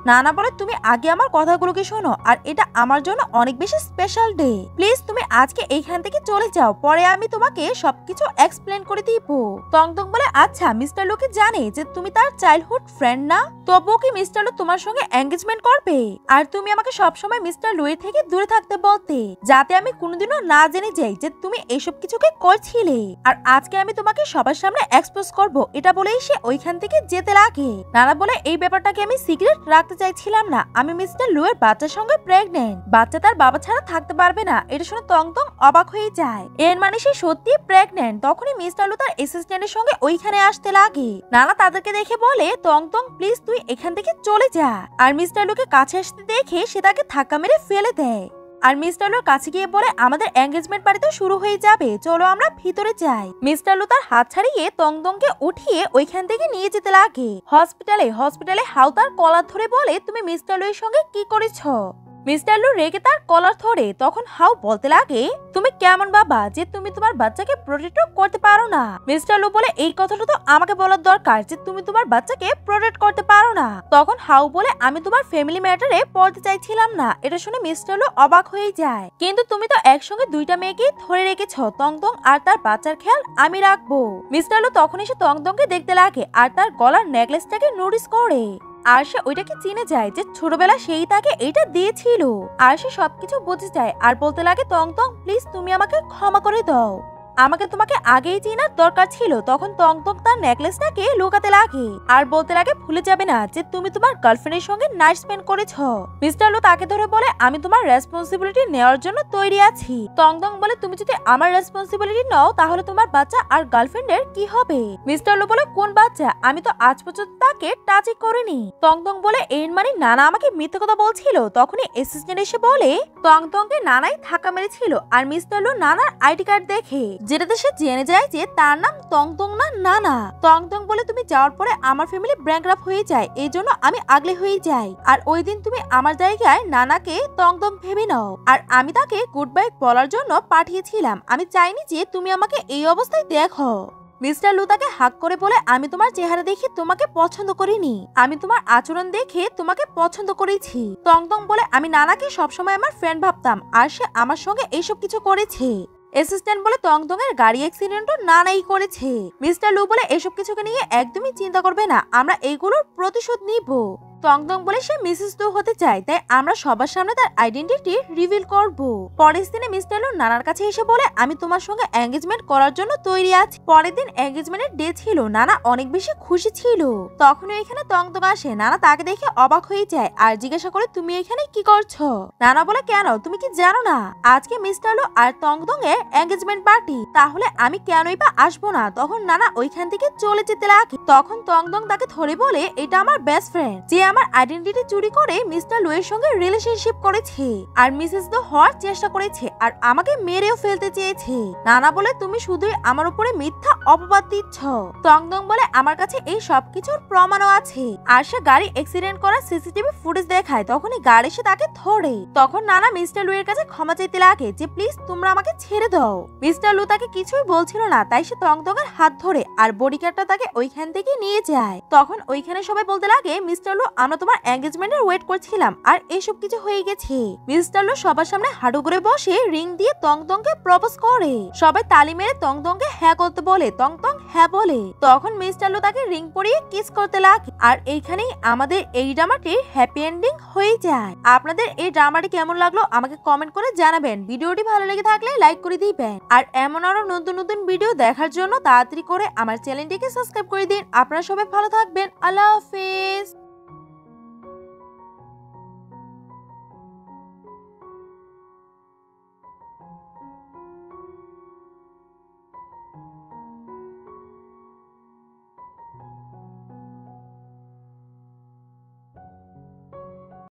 নানা বলে তুমি আগে আমার কথাগুলোকে শোনো, আর এটা আমার জন্য অনেক বেশি স্পেশাল ডে, প্লিজ তুমি আজকে এইখান থেকে চলে যাও, পরে আমি তোমাকে সবকিছু এক্সপ্লেন করে দিব। তং তং বলে আচ্ছা মিস্টার লু কি জানে যে তুমি তার চাইল্ডহুড ফ্রেন্ড না, তবুও কি মিস্টার লু তোমার সঙ্গে এঙ্গেজমেন্ট করবে? আর তুমি আমাকে সবসময় মিস্টার লু এর থেকে দূরে থাকতে বলতে, যাতে আমি কোনোদিনও না জেনে যাই যে তুমি এসব কিছুকে করছিলে, আর আজকে আমি তোমাকে সবার সামনে এক্সপোজ করব, এটা বলেই সে ওইখান থেকে যেতে লাগে। নানা বলে এই ব্যাপারটাকে আমি সিক্রেট রাখতে চাইছিলাম না, আমি মিস্টার লু এর বাচ্চার সঙ্গে প্রেগন্যান্ট, বাচ্চা তার বাবা ছাড়া থাকতে পারবে না। এটা শুনে তং তং অবাক হয়ে যায়, এর মানে সে সত্যি প্রেগন্যান্ট। তখনই মিস্টার লু তার অ্যাসিস্ট্যান্টের সঙ্গে ওইখানে আসতে লাগে। নানা তাদেরকে দেখে বলে তং তং প্লিজ তুই এখান থেকে চলে যা, আর মিস্টার লুকে কাছে আসতে দেখে সে তাকে ধাক্কা মেরে ফেলে দেয়। আর মিস্টার লুর কাছে গিয়ে বলে আমাদের এঙ্গেজমেন্ট পার্টি তো শুরু হয়ে যাবে, চলো আমরা ভিতরে যাই। মিস্টার লু তার হাত ছাড়িয়ে তং তংকে উঠিয়ে ওইখান থেকে নিয়ে যেতে লাগে হসপিটালে। হাউ তার কলার ধরে বলে তুমি মিস্টার লু এর সঙ্গে কি করেছো? মিস্টার লু রেগে তার কলার ধরে। তখন হাউ বলতে লাগে, তুমি কেমন বাবা যে তুমি তোমার বাচ্চাকে প্রোটেক্ট করতে পারো না? মিস্টার লু বলে, এই কথাটা তো আমাকে বলার দরকার যে তুমি তোমার বাচ্চাকে প্রোটেক্ট করতে পারো না। তখন হাউ বলে, আমি তোমার ফ্যামিলি ম্যাটারে পড়তে চাইছিলাম না। এটা শুনে মিস্টার লু অবাক হয়ে যায়। কিন্তু তুমি তো একসঙ্গে দুইটা মেয়েকে ধরে রেখেছ, তংতং আর তার বাচ্চার খেয়াল আমি রাখবো। মিস্টার লু তখন এসে তংতংকে দেখতে লাগে আর তার গলার নেকলেসটাকে নোটিস করে। আর সে ওইটাকে চিনে যায় যে ছোটবেলা সেই তাকে এটা দিয়েছিল। আর সে সবকিছু বুঝে যায় আর বলতে লাগে, তংতং প্লিজ তুমি আমাকে ক্ষমা করে দাও, আমাকে তোমাকে আগেই চেনার দরকার ছিল। তখন তংতং তার নেকলেসটাকে লুকাতে লাগে আর বলতে লাগে, ভুলে যাবে না যে তুমি তোমার গার্লফ্রেন্ডের সঙ্গে নাইট স্পেন্ড করেছো। মিস্টার লু তাকে ধরে বলে, আমি তোমার রেসপন্সিবিলিটি নেওয়ার জন্য তৈরি আছি। তংতং বলে, তুমি যদি আমার রেসপন্সিবিলিটি নাও তাহলে তোমার বাচ্চা আর গার্লফ্রেন্ডের কি হবে? মিস্টার লু বলে, কোন বাচ্চা? আমি তো আজ পর্যন্ত তাকে টাচই করিনি। তংতং বলে, এর মানে নানা আমাকে মিথ্যে কথা বলছিল। তখনই অ্যাসিস্ট্যান্ট এসে বলে, তংতংকে নানাই ধাক্কা মেরেছিল। আর মিস্টার লু নানার আইডি কার্ড দেখে যেটাতে সে জেনে যায় যে তার নাম তংতং না নানা। তংতং বলে, তুমি যাওয়ার পরে আমার ফ্যামিলি ব্যাংকরাপ্ট হয়ে যায়, এই জন্য আমি আগলে হয়ে যাই। আর ওই দিন তুমি আমার জায়গায় নানাকে তংতং ভেবে নাও। আর আমি তাকে গুড বাই বলার জন্য পাঠিয়েছিলাম, আমি চাইনি যে তুমি আমাকে এই অবস্থায় দেখো। মিস্টার লু তাকে হাক করে বলে, আমি তোমার চেহারা দেখে তোমাকে পছন্দ করিনি, আমি তোমার আচরণ দেখে তোমাকে পছন্দ করেছি। তংতং বলে, আমি নানাকে সবসময় আমার ফ্রেন্ড ভাবতাম আর সে আমার সঙ্গে এইসব কিছু করেছে। অ্যাসিস্ট্যান্ট বলে, তংতং এর গাড়ি অ্যাক্সিডেন্টও নানাই করেছে। মিস্টার লু বলে, এসব কিছুকে নিয়ে একদমই চিন্তা করবে না, আমরা এইগুলোর প্রতিশোধ নিব। তংতং বলে, সে মিসেস লু হতে চায়, তাই আমরা সবার সামনে তার আইডেন্টিটি রিভিল করব। পরের দিনে মিস্টার লু নানার কাছে এসে বলে, আমি তোমার সঙ্গে এঙ্গেজমেন্ট করার জন্য তৈরি আছি। পরের দিন এঙ্গেজমেন্টের ডে ছিল, নানা অনেক বেশি খুশি ছিল। তখন এখানে তংতং আসে, নানা তাকে দেখে অবাক হয়ে যায় আর জিজ্ঞাসা করে, তুমি এখানে কি করছো? নানা বলে, কেন তুমি কি জানো না আজকে মিস্টার লু আর তংতং এর এঙ্গেজমেন্ট পার্টি? তাহলে আমি কেনই বা আসবো না? তখন নানা ওইখান থেকে চলে যেতে লাগে। তখন তংতং তাকে ধরে বলে, এটা আমার বেস্ট ফ্রেন্ড যে আমার আইডেন্টিটি চুরি করে মিস্টার লু এর সঙ্গে রিলেশনশিপ করেছে আর মিসেস লু হওয়ার চেষ্টা করেছে আর আমাকে মেরেও ফেলতে চেয়েছে। নানা বলে, তুমি শুধুই আমার উপরে মিথ্যা অপবাদ দিচ্ছ। তংতং বলে, আমার কাছে এই সবকিছুর প্রমাণও আছে। আর সে গাড়ি অ্যাক্সিডেন্ট করার সিসিটিভি ফুটেজ দেখায়। তখনই গাড়ি এসে তাকে ধরে। তখন নানা মিস্টার লু এর কাছে ক্ষমা চাইতে লাগে যে প্লিজ তোমরা আমাকে ছেড়ে দাও। মিস্টার লু তাকে কিছুই বলছিল না, তাই সে তংতং এর হাত ধরে আর বডিগার্ডটা তাকে ওইখান থেকে নিয়ে যায়। তখন ওইখানে সবাই বলতে লাগে, মিস্টার লু আমরা তোমার এঙ্গেজমেন্টের ওয়েট করছিলাম আর এসব কিছু হয়ে গেছে। মিস্টার লু সবার সামনে হাঁটু করে বসে রিং দিয়ে তংতংকে প্রপোজ করে। সবাই তালি মেরে তংতংকে হ্যাঁ করতে বলে, তংতং হ্যাঁ বলে। তখন মিস্টার লু তাকে রিং পরিয়ে কিস করতে লাগে। আর এইখানেই আমাদের এই ড্রামাটির হ্যাপি এন্ডিং হয়ে যায়। আপনাদের এই ড্রামাটি কেমন লাগলো আমাকে কমেন্ট করে জানাবেন। ভিডিওটি ভালো লেগে থাকলে লাইক করে দিবেন। আর এমন আরো নতুন নতুন ভিডিও দেখার জন্য তাড়াতাড়ি করে আমার চ্যানেলটিকে সাবস্ক্রাইব করে দিন। আপনারা সবাই ভালো থাকবেন। আল্লাহ হাফেজ।